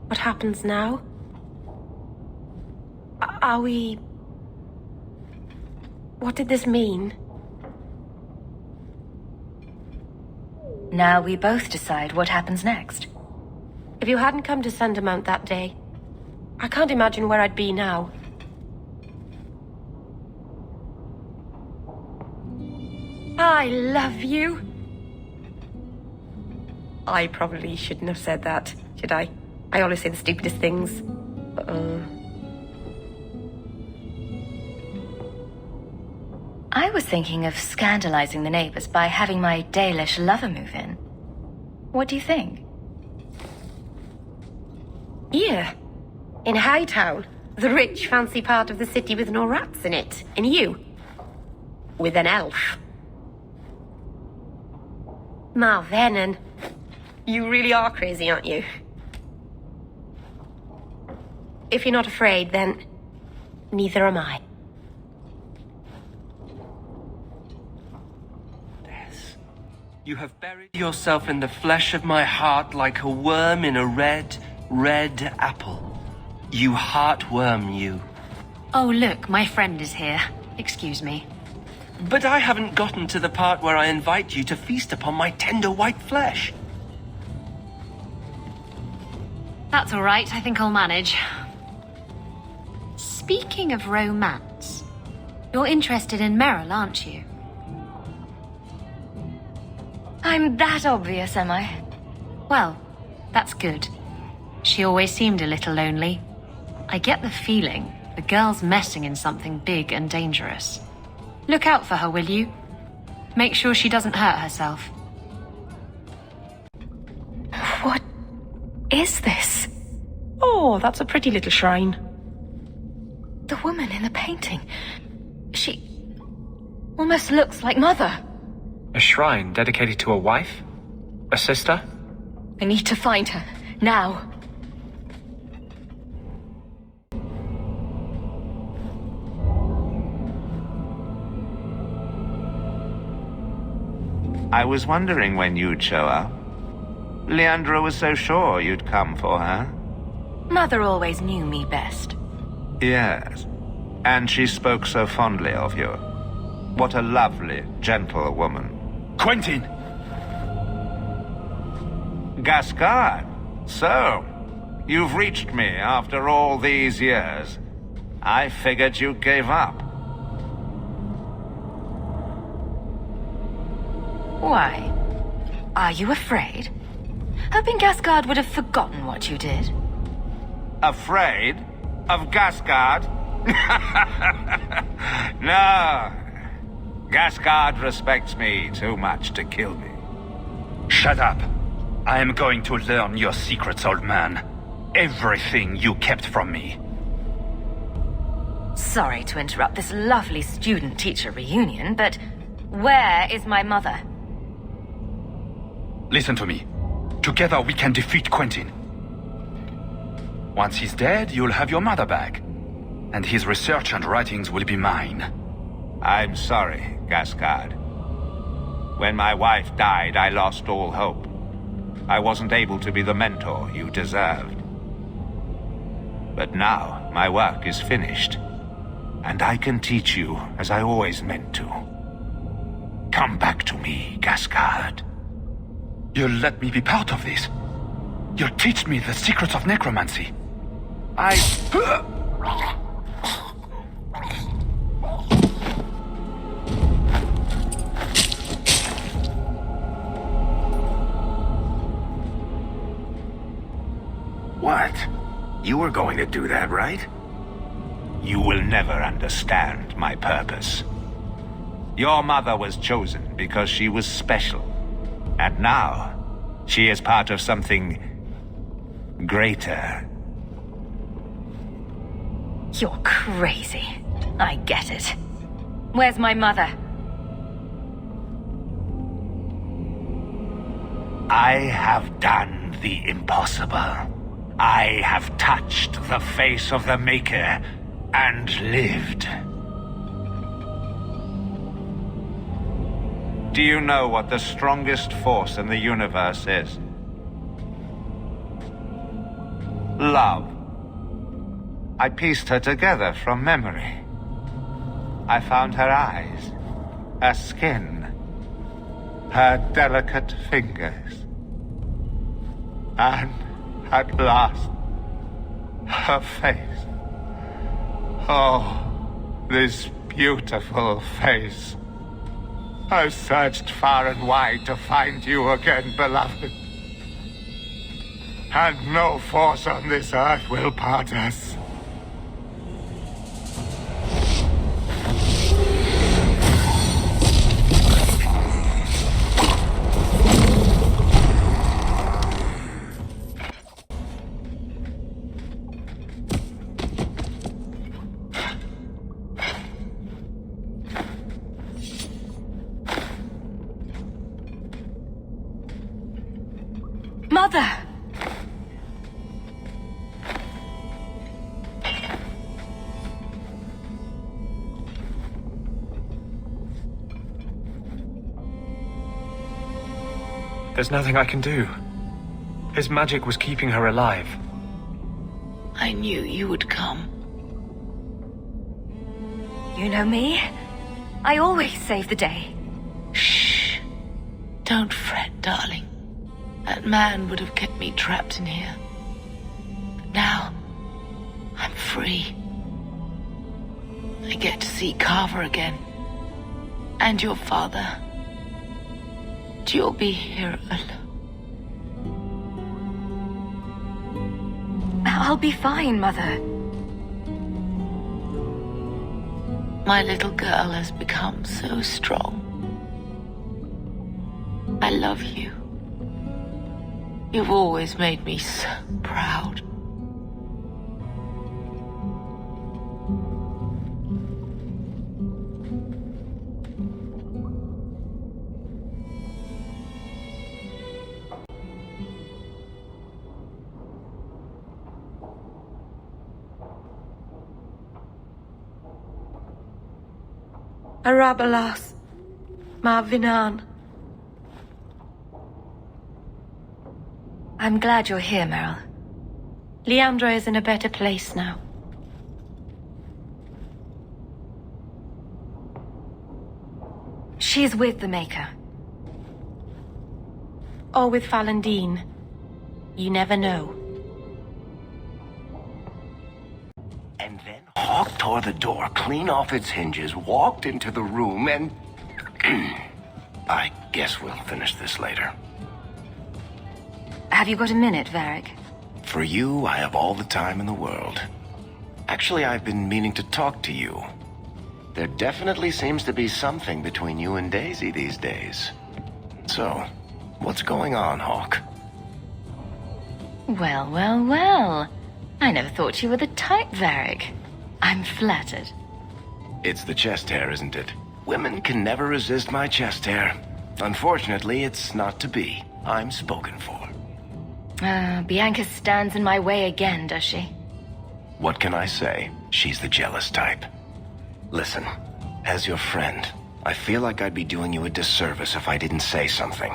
What happens now? Are we... What did this mean? Now we both decide what happens next. If you hadn't come to Sundermount that day, I can't imagine where I'd be now. I love you. I probably shouldn't have said that, should I? I always say the stupidest things. I was thinking of scandalizing the neighbors by having my Dalish lover move in. What do you think? Here, in Hightown, the rich, fancy part of the city with no rats in it. And you, with an elf. Marvenon, you really are crazy, aren't you? If you're not afraid, then neither am I. You have buried yourself in the flesh of my heart like a worm in a red, red apple. You heartworm, you. Oh, look, my friend is here. Excuse me. But I haven't gotten to the part where I invite you to feast upon my tender white flesh. That's all right. I think I'll manage. Speaking of romance, you're interested in Merrill, aren't you? I'm that obvious, am I? Well, that's good. She always seemed a little lonely. I get the feeling the girl's messing in something big and dangerous. Look out for her, will you? Make sure she doesn't hurt herself. What is this? Oh, that's a pretty little shrine. The woman in the painting. She almost looks like Mother. A shrine dedicated to a wife? A sister? I need to find her. Now. I was wondering when you'd show up. Leandra was so sure you'd come for her. Mother always knew me best. Yes, and she spoke so fondly of you. What a lovely, gentle woman. Quentin! Gascard, so, you've reached me after all these years. I figured you gave up. Why? Are you afraid? Hoping Gascard would have forgotten what you did? Afraid? Of Gascard? No. Gascard respects me too much to kill me. Shut up. I am going to learn your secrets, old man. everything you kept from me. Sorry to interrupt this lovely student-teacher reunion, but where is my mother? Listen to me. Together we can defeat Quentin. Once he's dead, you'll have your mother back. And his research and writings will be mine. I'm sorry, Gascard. When my wife died, I lost all hope. I wasn't able to be the mentor you deserved. But now, my work is finished. And I can teach you as I always meant to. Come back to me, Gascard. You'll let me be part of this. You'll teach me the secrets of necromancy. What? You were going to do that, right? You will never understand my purpose. Your mother was chosen because she was special. And now, she is part of something greater. You're crazy. I get it. Where's my mother? I have done the impossible. I have touched the face of the Maker and lived. Do you know what the strongest force in the universe is? Love. I pieced her together from memory. I found her eyes, her skin, her delicate fingers. And at last, her face. Oh, this beautiful face. I've searched far and wide to find you again, beloved. And no force on this earth will part us. Mother! There's nothing I can do. His magic was keeping her alive. I knew you would come. You know me? I always save the day. Shh. Don't fret, darling. That man would have kept me trapped in here. But now, I'm free. I get to see Carver again. And your father. And you'll be here alone. I'll be fine, Mother. My little girl has become so strong. I love you. You've always made me so proud. Arabalas, Marvinan. I'm glad you're here, Merrill. Leandra is in a better place now. She's with the Maker. Or with Falandine. You never know. And then Hawk tore the door clean off its hinges, walked into the room, and... I guess we'll finish this later. Have you got a minute, Varric? For you, I have all the time in the world. Actually, I've been meaning to talk to you. There definitely seems to be something between you and Daisy these days. So, what's going on, Hawk? Well, well, well. I never thought you were the type, Varric. I'm flattered. It's the chest hair, isn't it? Women can never resist my chest hair. Unfortunately, it's not to be. I'm spoken for. Bianca stands in my way again, does she? What can I say? She's the jealous type. Listen, as your friend, I feel like I'd be doing you a disservice if I didn't say something.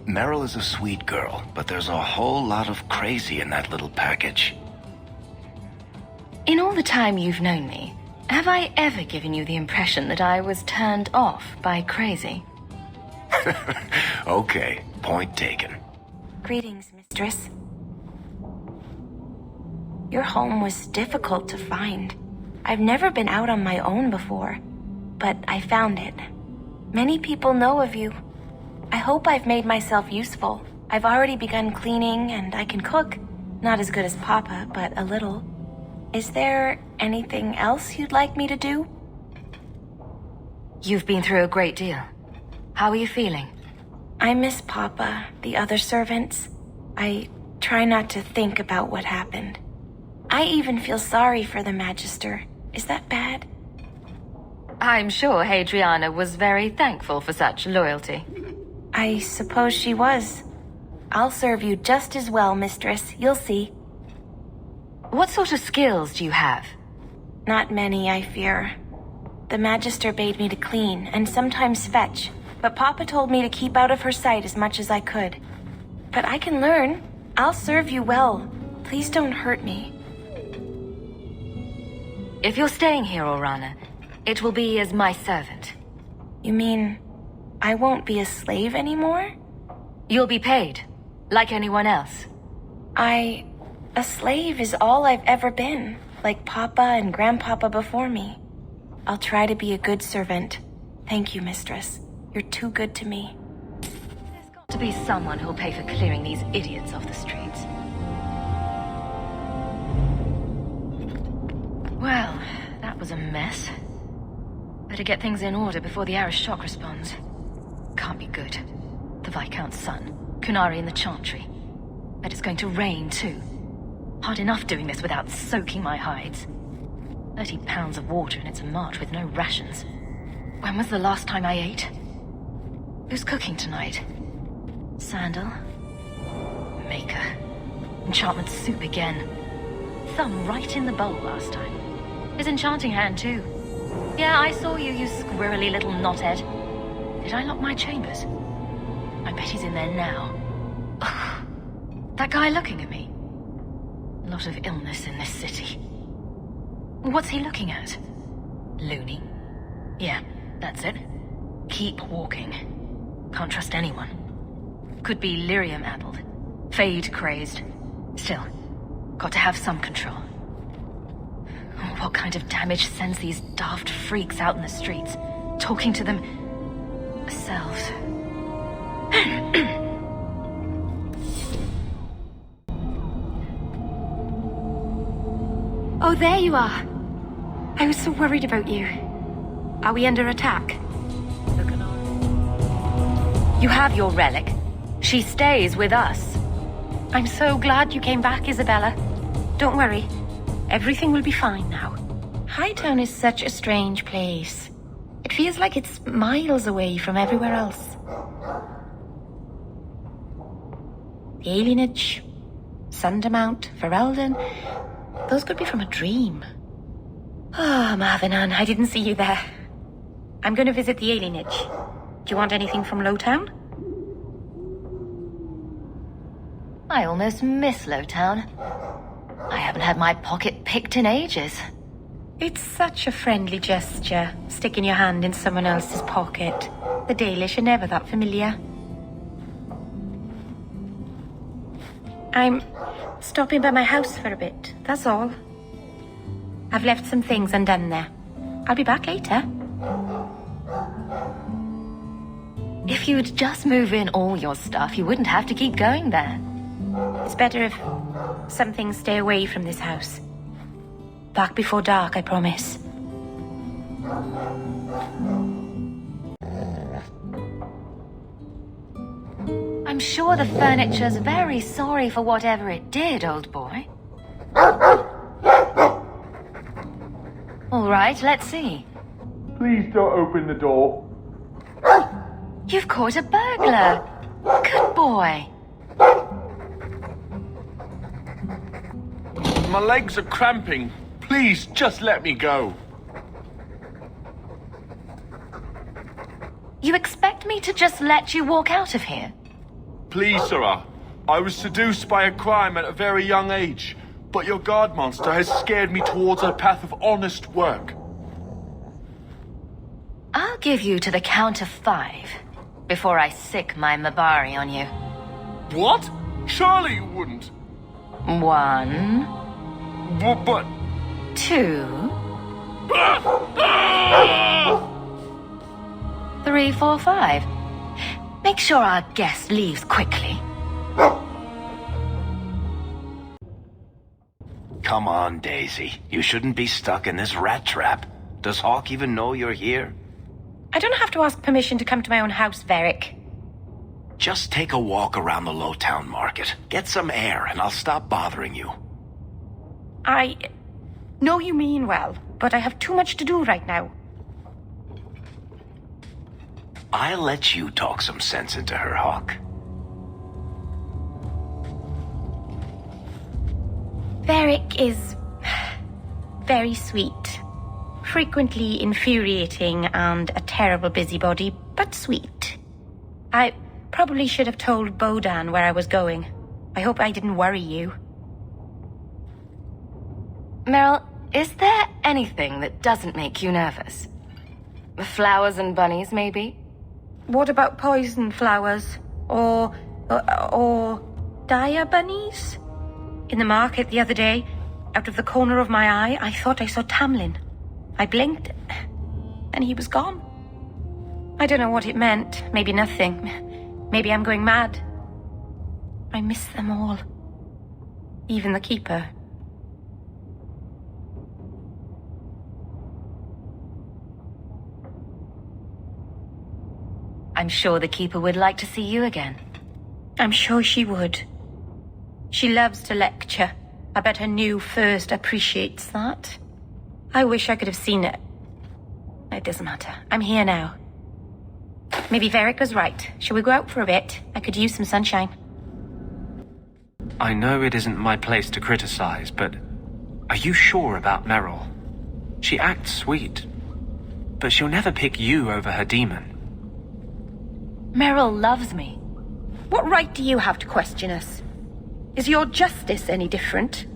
Merrill is a sweet girl, but there's a whole lot of crazy in that little package. In all the time you've known me, have I ever given you the impression that I was turned off by crazy? Okay, point taken. Greetings, mistress. Your home was difficult to find. I've never been out on my own before, but I found it. Many people know of you. I hope I've made myself useful. I've already begun cleaning and I can cook. Not as good as Papa, but a little. Is there anything else you'd like me to do? You've been through a great deal. How are you feeling? I miss Papa, the other servants. I try not to think about what happened. I even feel sorry for the Magister. Is that bad? I'm sure Hadriana was very thankful for such loyalty. I suppose she was. I'll serve you just as well, mistress. You'll see. What sort of skills do you have? Not many, I fear. The Magister bade me to clean and sometimes fetch, but Papa told me to keep out of her sight as much as I could. But I can learn. I'll serve you well. Please don't hurt me. If you're staying here, Orana, it will be as my servant. You mean I won't be a slave anymore? You'll be paid, like anyone else. A slave is all I've ever been, like Papa and Grandpapa before me. I'll try to be a good servant. Thank you, mistress. You're too good to me. There's got to be someone who'll pay for clearing these idiots off the streets. Well, that was a mess. Better get things in order before the Irish shock responds. Can't be good. The Viscount's son, Kunari in the Chantry. Bet it's going to rain, too. Hard enough doing this without soaking my hides. 30 pounds of water and it's a march with no rations. When was the last time I ate? Who's cooking tonight? Sandal? Maker. Enchantment soup again. Thumb right in the bowl last time. His enchanting hand, too. Yeah, I saw you, you squirrely little knothead. Did I lock my chambers? I bet he's in there now. Ugh. That guy looking at me. A lot of illness in this city. What's he looking at? Loony. Yeah, that's it. Keep walking. Can't trust anyone. Could be lyrium-addled. Fade-crazed. Still, got to have some control. What kind of damage sends these daft freaks out in the streets? Talking to themselves. Oh, there you are. I was so worried about you. Are we under attack? You have your relic. She stays with us. I'm so glad you came back, Isabella. Don't worry. Everything will be fine now. Hightown is such a strange place. It feels like it's miles away from everywhere else. The alienage, Sundermount, Ferelden, those could be from a dream. Oh, Marvinan, I didn't see you there. I'm going to visit the alienage. Do you want anything from Lowtown? I almost miss Lowtown. I haven't had my pocket picked in ages. It's such a friendly gesture, sticking your hand in someone else's pocket. The Dalish are never that familiar. I'm stopping by my house for a bit, that's all. I've left some things undone there. I'll be back later. If you'd just move in all your stuff, you wouldn't have to keep going there. It's better if some things stay away from this house. Back before dark, I promise. I'm I'm sure the furniture's very sorry for whatever it did, old boy. All right, let's see. Please don't open the door. You've caught a burglar. Good boy. My legs are cramping. Please, just let me go. You expect me to just let you walk out of here? Please, sirrah. I was seduced by a crime at a very young age, but your guard monster has scared me towards a path of honest work. I'll give you to the count of 5 before I sick my Mabari on you. What? Surely you wouldn't. 1, But... 2, 3, 4, 5. Make sure our guest leaves quickly. Come on, Daisy. You shouldn't be stuck in this rat trap. Does Hawk even know you're here? I don't have to ask permission to come to my own house, Varric. Just take a walk around the Lowtown Market. Get some air, and I'll stop bothering you. I know you mean well, but I have too much to do right now. I'll let you talk some sense into her, Hawk. Varric is very sweet. Frequently infuriating and a terrible busybody, but sweet. I probably should have told Bodan where I was going. I hope I didn't worry you. Merrill, is there anything that doesn't make you nervous? The flowers and bunnies, maybe? What about poison flowers? Or dire bunnies? In the market the other day, out of the corner of my eye, I thought I saw Tamlin. I blinked, and he was gone. I don't know what it meant. Maybe nothing. Maybe I'm going mad. I miss them all. Even the Keeper. I'm sure the Keeper would like to see you again. I'm sure she would. She loves to lecture. I bet her new first appreciates that. I wish I could have seen it. It doesn't matter. I'm here now. Maybe Varric was right. Shall we go out for a bit? I could use some sunshine. I know it isn't my place to criticize, but are you sure about Merrill? She acts sweet, but she'll never pick you over her demon. Merrill loves me. What right do you have to question us? Is your justice any different?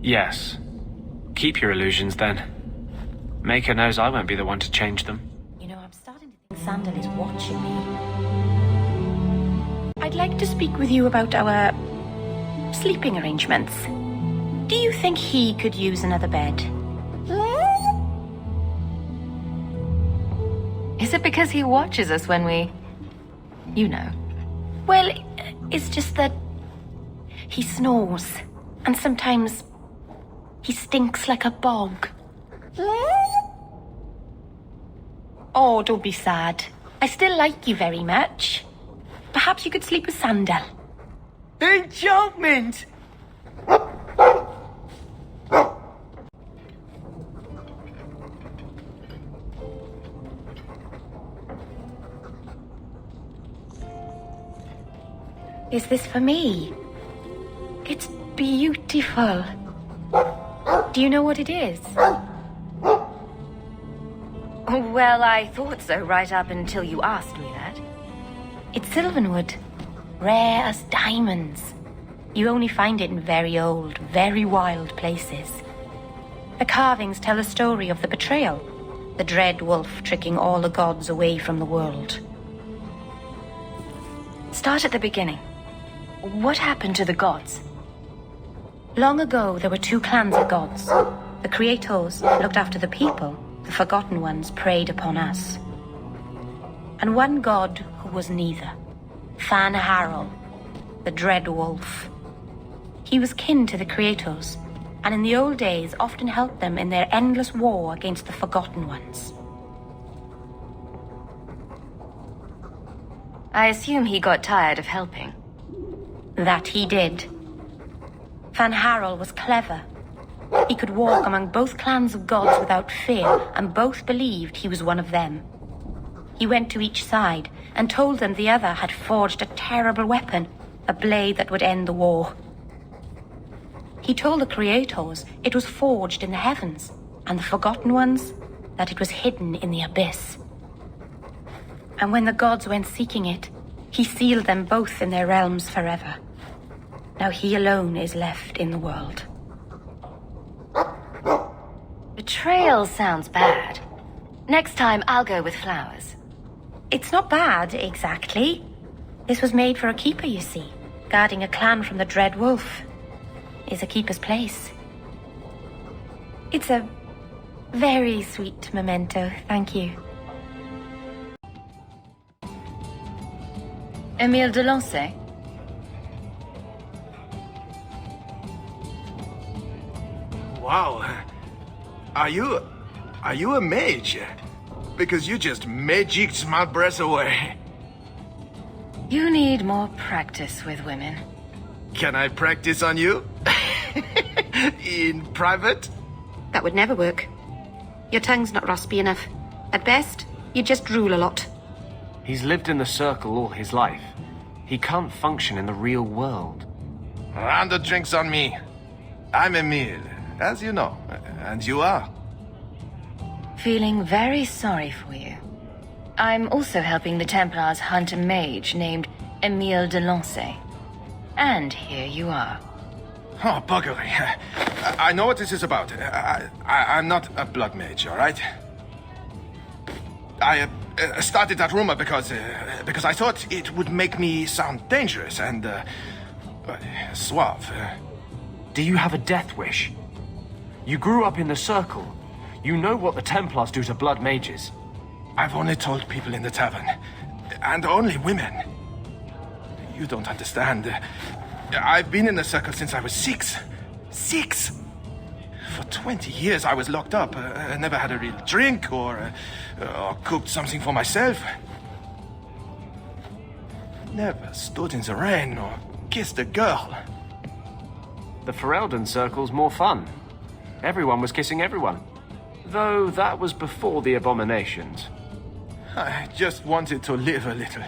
Yes. Keep your illusions, then. Maker knows I won't be the one to change them. You know, I'm starting to think Sandal is watching me. I'd like to speak with you about our sleeping arrangements. Do you think he could use another bed? Is it because he watches us when we... you know? Well, it's just that he snores, and sometimes he stinks like a bog. Oh, don't be sad. I still like you very much. Perhaps you could sleep with Sandal. Enchantment! Is this for me? It's beautiful. Do you know what it is? Well, I thought so right up until you asked me that. It's Sylvanwood. Rare as diamonds. You only find it in very old, very wild places. The carvings tell a story of the betrayal. The dread wolf tricking all the gods away from the world. Start at the beginning. What happened to the gods? Long ago, there were 2 clans of gods. The Creators looked after the people. The Forgotten Ones preyed upon us. And one god who was neither. Fan Harrell, the Dread Wolf. He was kin to the Creators, and in the old days often helped them in their endless war against the Forgotten Ones. I assume he got tired of helping. That he did. Van Harrel was clever. He could walk among both clans of gods without fear, and both believed he was one of them. He went to each side and told them the other had forged a terrible weapon, a blade that would end the war. He told the Creators it was forged in the heavens, and the Forgotten Ones that it was hidden in the abyss. And when the gods went seeking it, he sealed them both in their realms forever. Now he alone is left in the world. Betrayal sounds bad. Next time, I'll go with flowers. It's not bad, exactly. This was made for a keeper, you see. Guarding a clan from the Dread Wolf is a keeper's place. It's a very sweet memento, thank you. Emile de Lancey? Wow. Are you a mage? Because you just magicked my breath away. You need more practice with women. Can I practice on you? In private? That would never work. Your tongue's not raspy enough. At best, you just drool a lot. He's lived in the circle all his life. He can't function in the real world. Round of drinks on me. I'm Emile, as you know. And you are. Feeling very sorry for you. I'm also helping the Templars hunt a mage named Emile de Lancey. And here you are. Oh, buggery. I know what this is about. I'm not a blood mage, all right? I started that rumor because I thought it would make me sound dangerous and suave. Do you have a death wish? You grew up in the Circle. You know what the Templars do to blood mages. I've only told people in the tavern, and only women. You don't understand. I've been in the Circle since I was 6. 6! For 20 years I was locked up. I never had a real drink or cooked something for myself. Never stood in the rain or kissed a girl. The Ferelden Circle's more fun. Everyone was kissing everyone. Though that was before the abominations. I just wanted to live a little.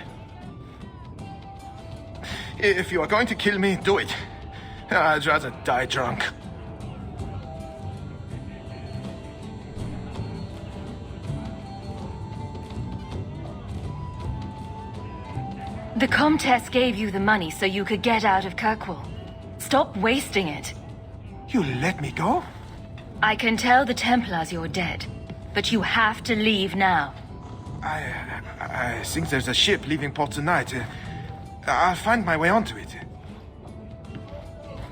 If you are going to kill me, do it. I'd rather die drunk. The Comtesse gave you the money so you could get out of Kirkwall. Stop wasting it. You let me go? I can tell the Templars you're dead, but you have to leave now. I think there's a ship leaving port tonight. I'll find my way onto it.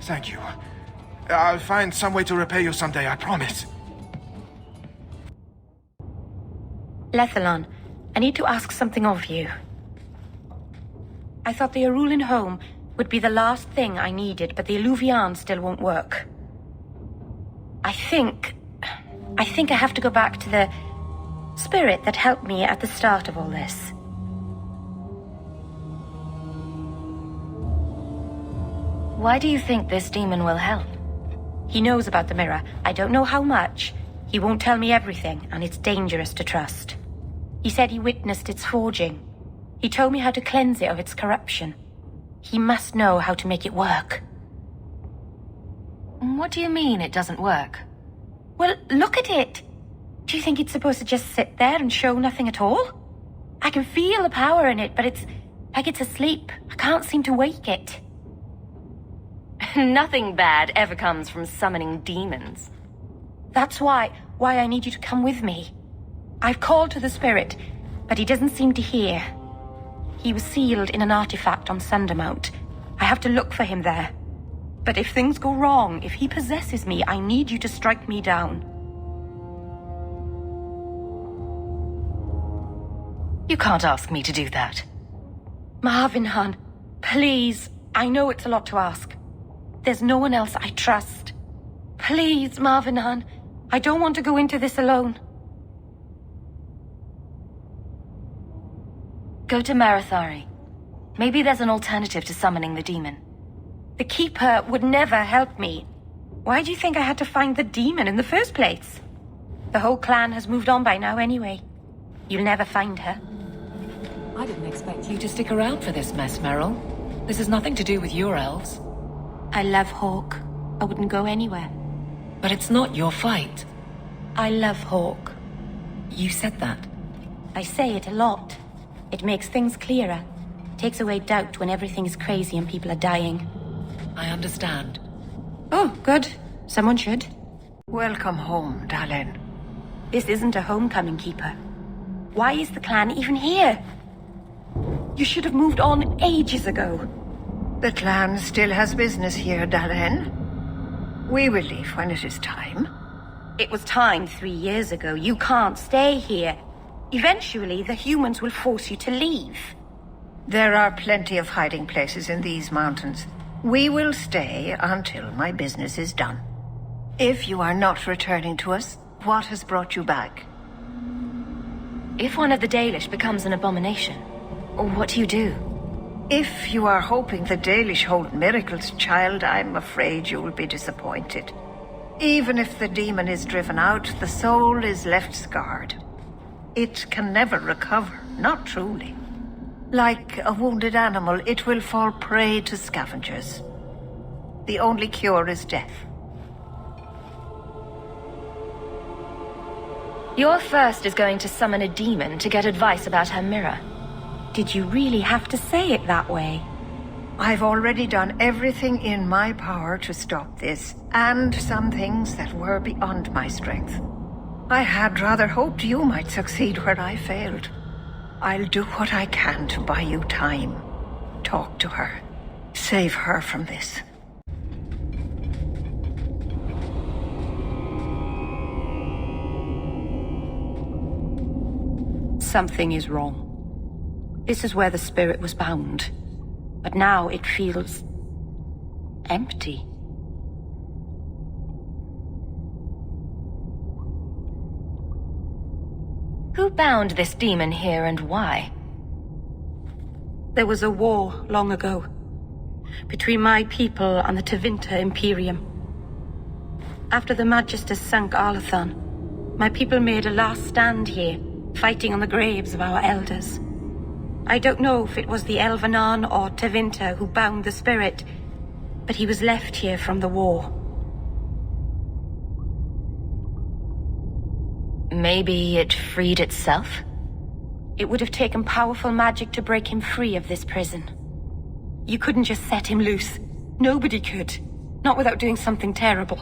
Thank you. I'll find some way to repay you someday, I promise. Lethalon, I need to ask something of you. I thought the Arulin home would be the last thing I needed, but the Illuvian still won't work. I think I have to go back to the spirit that helped me at the start of all this. Why do you think this demon will help? He knows about the mirror. I don't know how much. He won't tell me everything, and it's dangerous to trust. He said he witnessed its forging. He told me how to cleanse it of its corruption. He must know how to make it work. What do you mean it doesn't work? Well, look at it. Do you think it's supposed to just sit there and show nothing at all? I can feel the power in it, but it's like it's asleep. I can't seem to wake it. Nothing bad ever comes from summoning demons. That's why I need you to come with me. I've called to the spirit, but he doesn't seem to hear. He was sealed in an artifact on Sundermount. I have to look for him there. But if things go wrong, if he possesses me, I need you to strike me down. You can't ask me to do that. Marvinhan, please. I know it's a lot to ask. There's no one else I trust. Please, Marvinhan. I don't want to go into this alone. Go to Marathari. Maybe there's an alternative to summoning the demon. The Keeper would never help me. Why do you think I had to find the demon in the first place? The whole clan has moved on by now anyway. You'll never find her. I didn't expect you to stick around for this mess, Merrill. This has nothing to do with your elves. I love Hawk. I wouldn't go anywhere. But it's not your fight. I love Hawk. You said that. I say it a lot. It makes things clearer. Takes away doubt when everything is crazy and people are dying. I understand. Oh, good. Someone should. Welcome home, Dalen. This isn't a homecoming, Keeper. Why is the clan even here? You should have moved on ages ago. The clan still has business here, Dalen. We will leave when it is time. It was time 3 years ago. You can't stay here. Eventually, the humans will force you to leave. There are plenty of hiding places in these mountains. We will stay until my business is done. If you are not returning to us, what has brought you back? If one of the Dalish becomes an abomination, what do you do? If you are hoping the Dalish hold miracles, child, I'm afraid you will be disappointed. Even if the demon is driven out, the soul is left scarred. It can never recover, not truly. Like a wounded animal, it will fall prey to scavengers. The only cure is death. Your first is going to summon a demon to get advice about her mirror. Did you really have to say it that way? I've already done everything in my power to stop this, and some things that were beyond my strength. I had rather hoped you might succeed where I failed. I'll do what I can to buy you time. Talk to her. Save her from this. Something is wrong. This is where the spirit was bound. But now it feels empty. Who bound this demon here and why? There was a war long ago between my people and the Tevinter Imperium. After the Magisters sunk Arlathan, my people made a last stand here, fighting on the graves of our elders. I don't know if it was the Elvenan or Tevinter who bound the spirit, but he was left here from the war. Maybe it freed itself? It would have taken powerful magic to break him free of this prison. You couldn't just set him loose. Nobody could. Not without doing something terrible.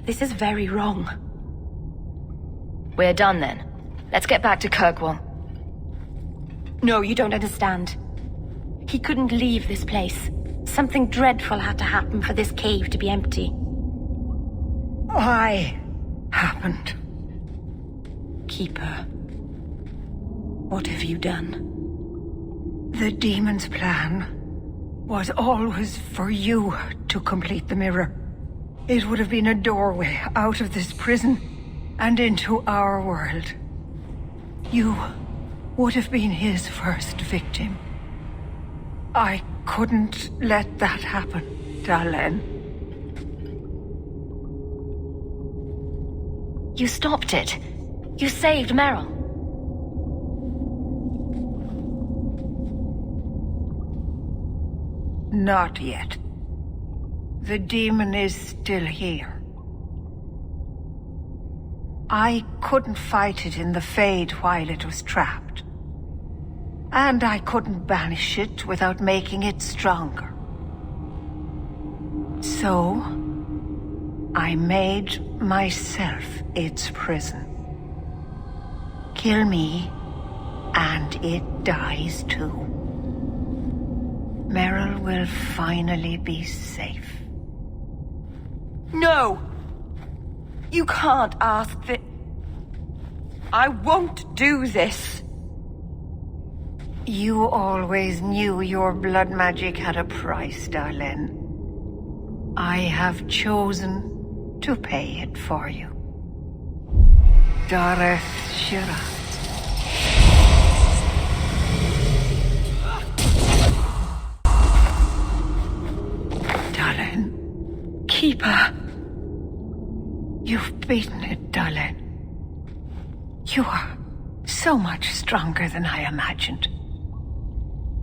This is very wrong. We're done then. Let's get back to Kirkwall. No, you don't understand. He couldn't leave this place. Something dreadful had to happen for this cave to be empty. Why happened? Keeper, what have you done? The demon's plan was always for you to complete the mirror. It would have been a doorway out of this prison and into our world. You would have been his first victim. I couldn't let that happen, Dalen. You stopped it. You saved Merrill. Not yet. The demon is still here. I couldn't fight it in the Fade while it was trapped. And I couldn't banish it without making it stronger. So, I made myself its prison. Kill me, and it dies too. Merrill will finally be safe. No! You can't ask that. I won't do this. You always knew your blood magic had a price, Dalen. I have chosen to pay it for you. Dareth Shira. Keeper. You've beaten it, darling. You are so much stronger than I imagined.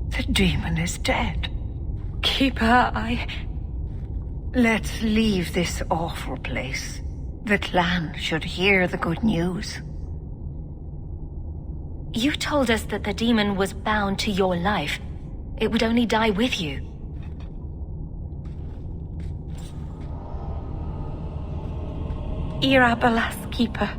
The demon is dead. Keeper, Let's leave this awful place. The clan should hear the good news. You told us that the demon was bound to your life. It would only die with you. Irabalas, Keeper.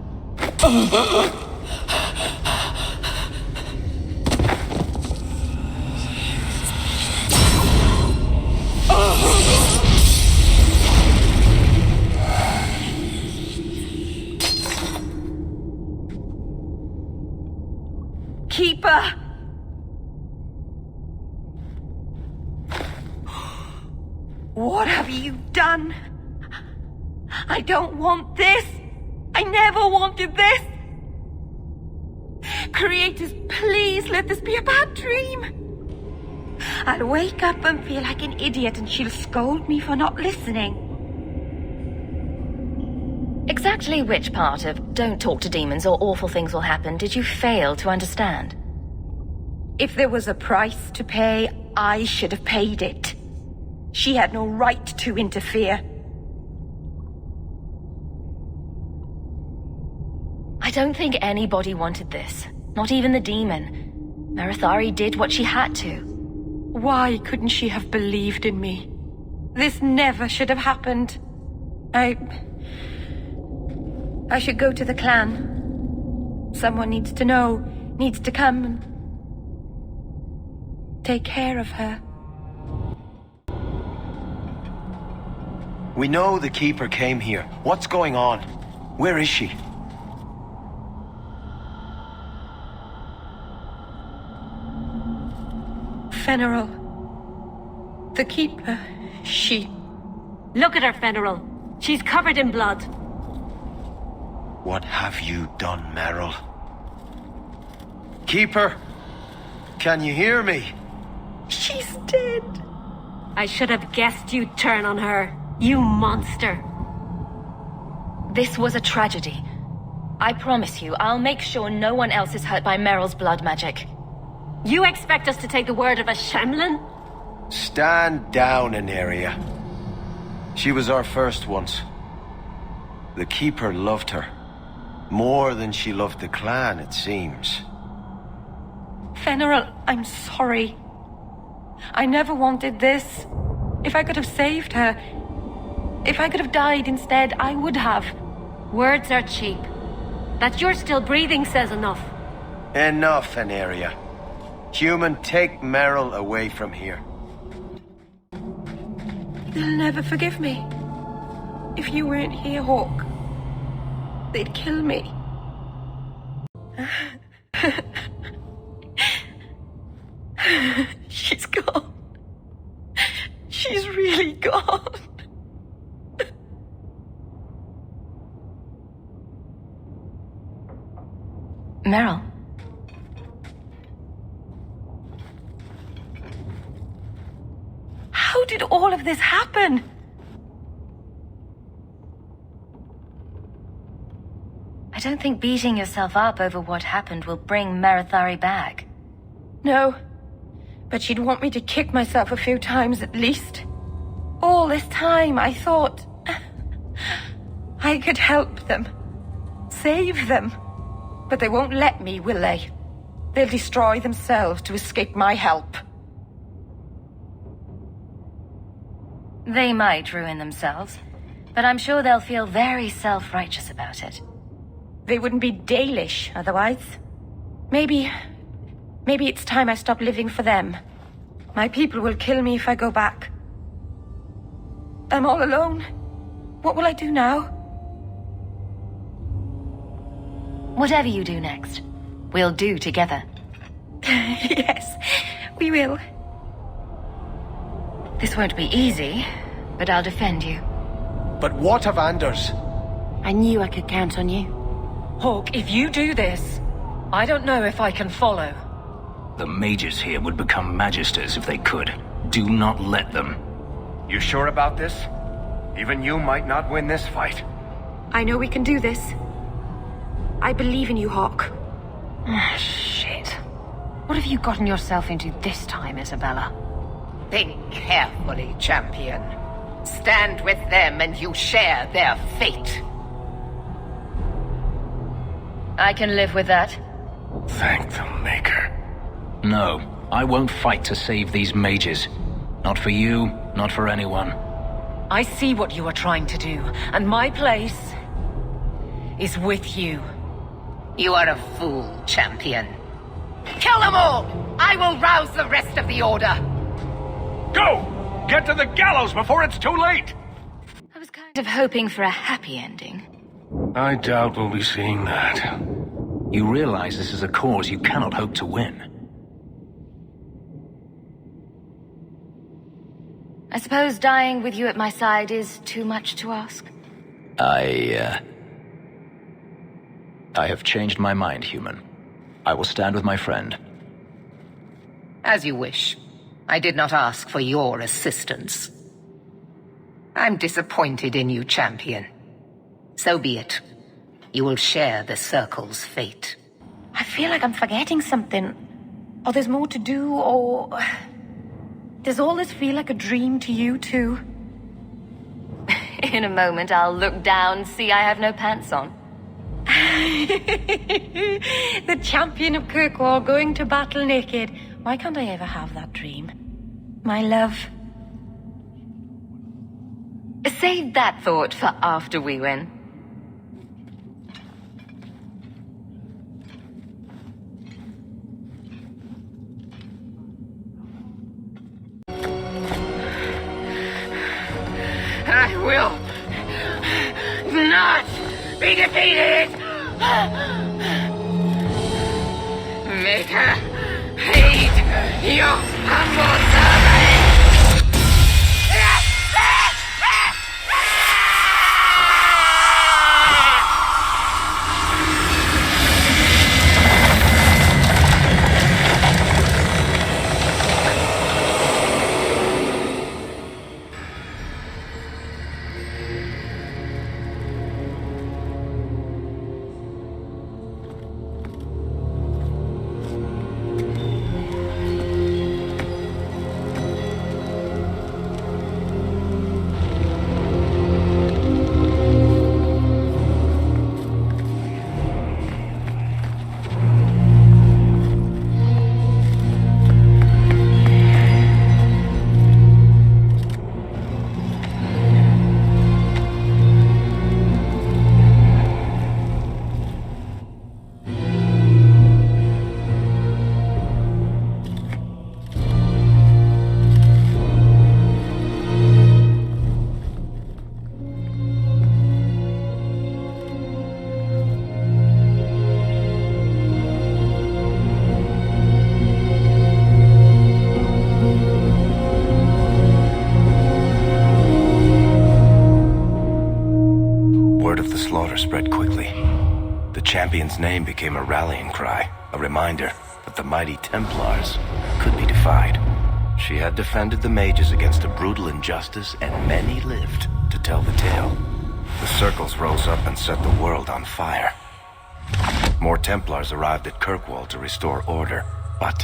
Keeper! What have you done? I don't want this! I never wanted this! Creators, please let this be a bad dream! I'll wake up and feel like an idiot and she'll scold me for not listening. Exactly which part of don't talk to demons or awful things will happen did you fail to understand? If there was a price to pay, I should have paid it. She had no right to interfere. I don't think anybody wanted this. Not even the demon. Merithari did what she had to. Why couldn't she have believed in me? This never should have happened. I should go to the clan. Someone needs to know, needs to come and take care of her. We know the Keeper came here. What's going on? Where is she? Merrill. The Keeper, she... Look at her, Merrill. She's covered in blood. What have you done, Merrill? Keeper, can you hear me? She's dead. I should have guessed you'd turn on her. You monster. This was a tragedy. I promise you, I'll make sure no one else is hurt by Merrill's blood magic. You expect us to take the word of a Shemlin? Stand down, Aneria. She was our first once. The Keeper loved her. More than she loved the clan, it seems. Merrill, I'm sorry. I never wanted this. If I could have saved her, if I could have died instead, I would have. Words are cheap. That you're still breathing says enough. Enough, Aneria. Human, take Merrill away from here. They'll never forgive me. If you weren't here, Hawk, they'd kill me. She's gone. She's really gone. Merrill. How did all of this happen? I don't think beating yourself up over what happened will bring Merithari back. No, but she'd want me to kick myself a few times at least. All this time I thought I could help them, save them. But they won't let me, will they? They'll destroy themselves to escape my help. They might ruin themselves, but I'm sure they'll feel very self-righteous about it. They wouldn't be Dalish otherwise. Maybe it's time I stop living for them. My people will kill me if I go back. I'm all alone. What will I do now? Whatever you do next, we'll do together. Yes, we will. This won't be easy, but I'll defend you. But what of Anders? I knew I could count on you. Hawk, if you do this, I don't know if I can follow. The mages here would become magisters if they could. Do not let them. You sure about this? Even you might not win this fight. I know we can do this. I believe in you, Hawk. Shit. What have you gotten yourself into this time, Isabella? Think carefully, champion. Stand with them and you share their fate. I can live with that. Thank the Maker. No, I won't fight to save these mages. Not for you, not for anyone. I see what you are trying to do, and my place is with you. You are a fool, champion. Kill them all! I will rouse the rest of the Order! Go! Get to the gallows before it's too late! I was kind of hoping for a happy ending. I doubt we'll be seeing that. You realize this is a cause you cannot hope to win. I suppose dying with you at my side is too much to ask. I have changed my mind, human. I will stand with my friend. As you wish. I did not ask for your assistance. I'm disappointed in you, champion. So be it. You will share the Circle's fate. I feel like I'm forgetting something. Or there's more to do, or... Does all this feel like a dream to you, too? In a moment, I'll look down, see I have no pants on. The champion of Kirkwall going to battle naked. Why can't I ever have that dream? My love. Save that thought for after we win. I will not be defeated! Maker, hate your humble servant! Spread quickly. The champion's name became a rallying cry, a reminder that the mighty Templars could be defied. She had defended the mages against a brutal injustice, and many lived to tell the tale. The circles rose up and set the world on fire. More Templars arrived at Kirkwall to restore order, but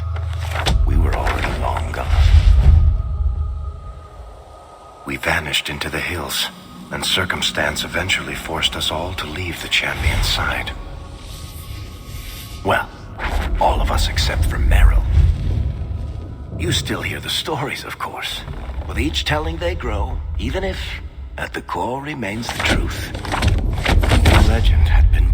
we were already long gone. We vanished into the hills, and circumstance eventually forced us all to leave the champion's side. Well, all of us except for Merrill. You still hear the stories, of course. With each telling they grow, even if, at the core, remains the truth. The legend had been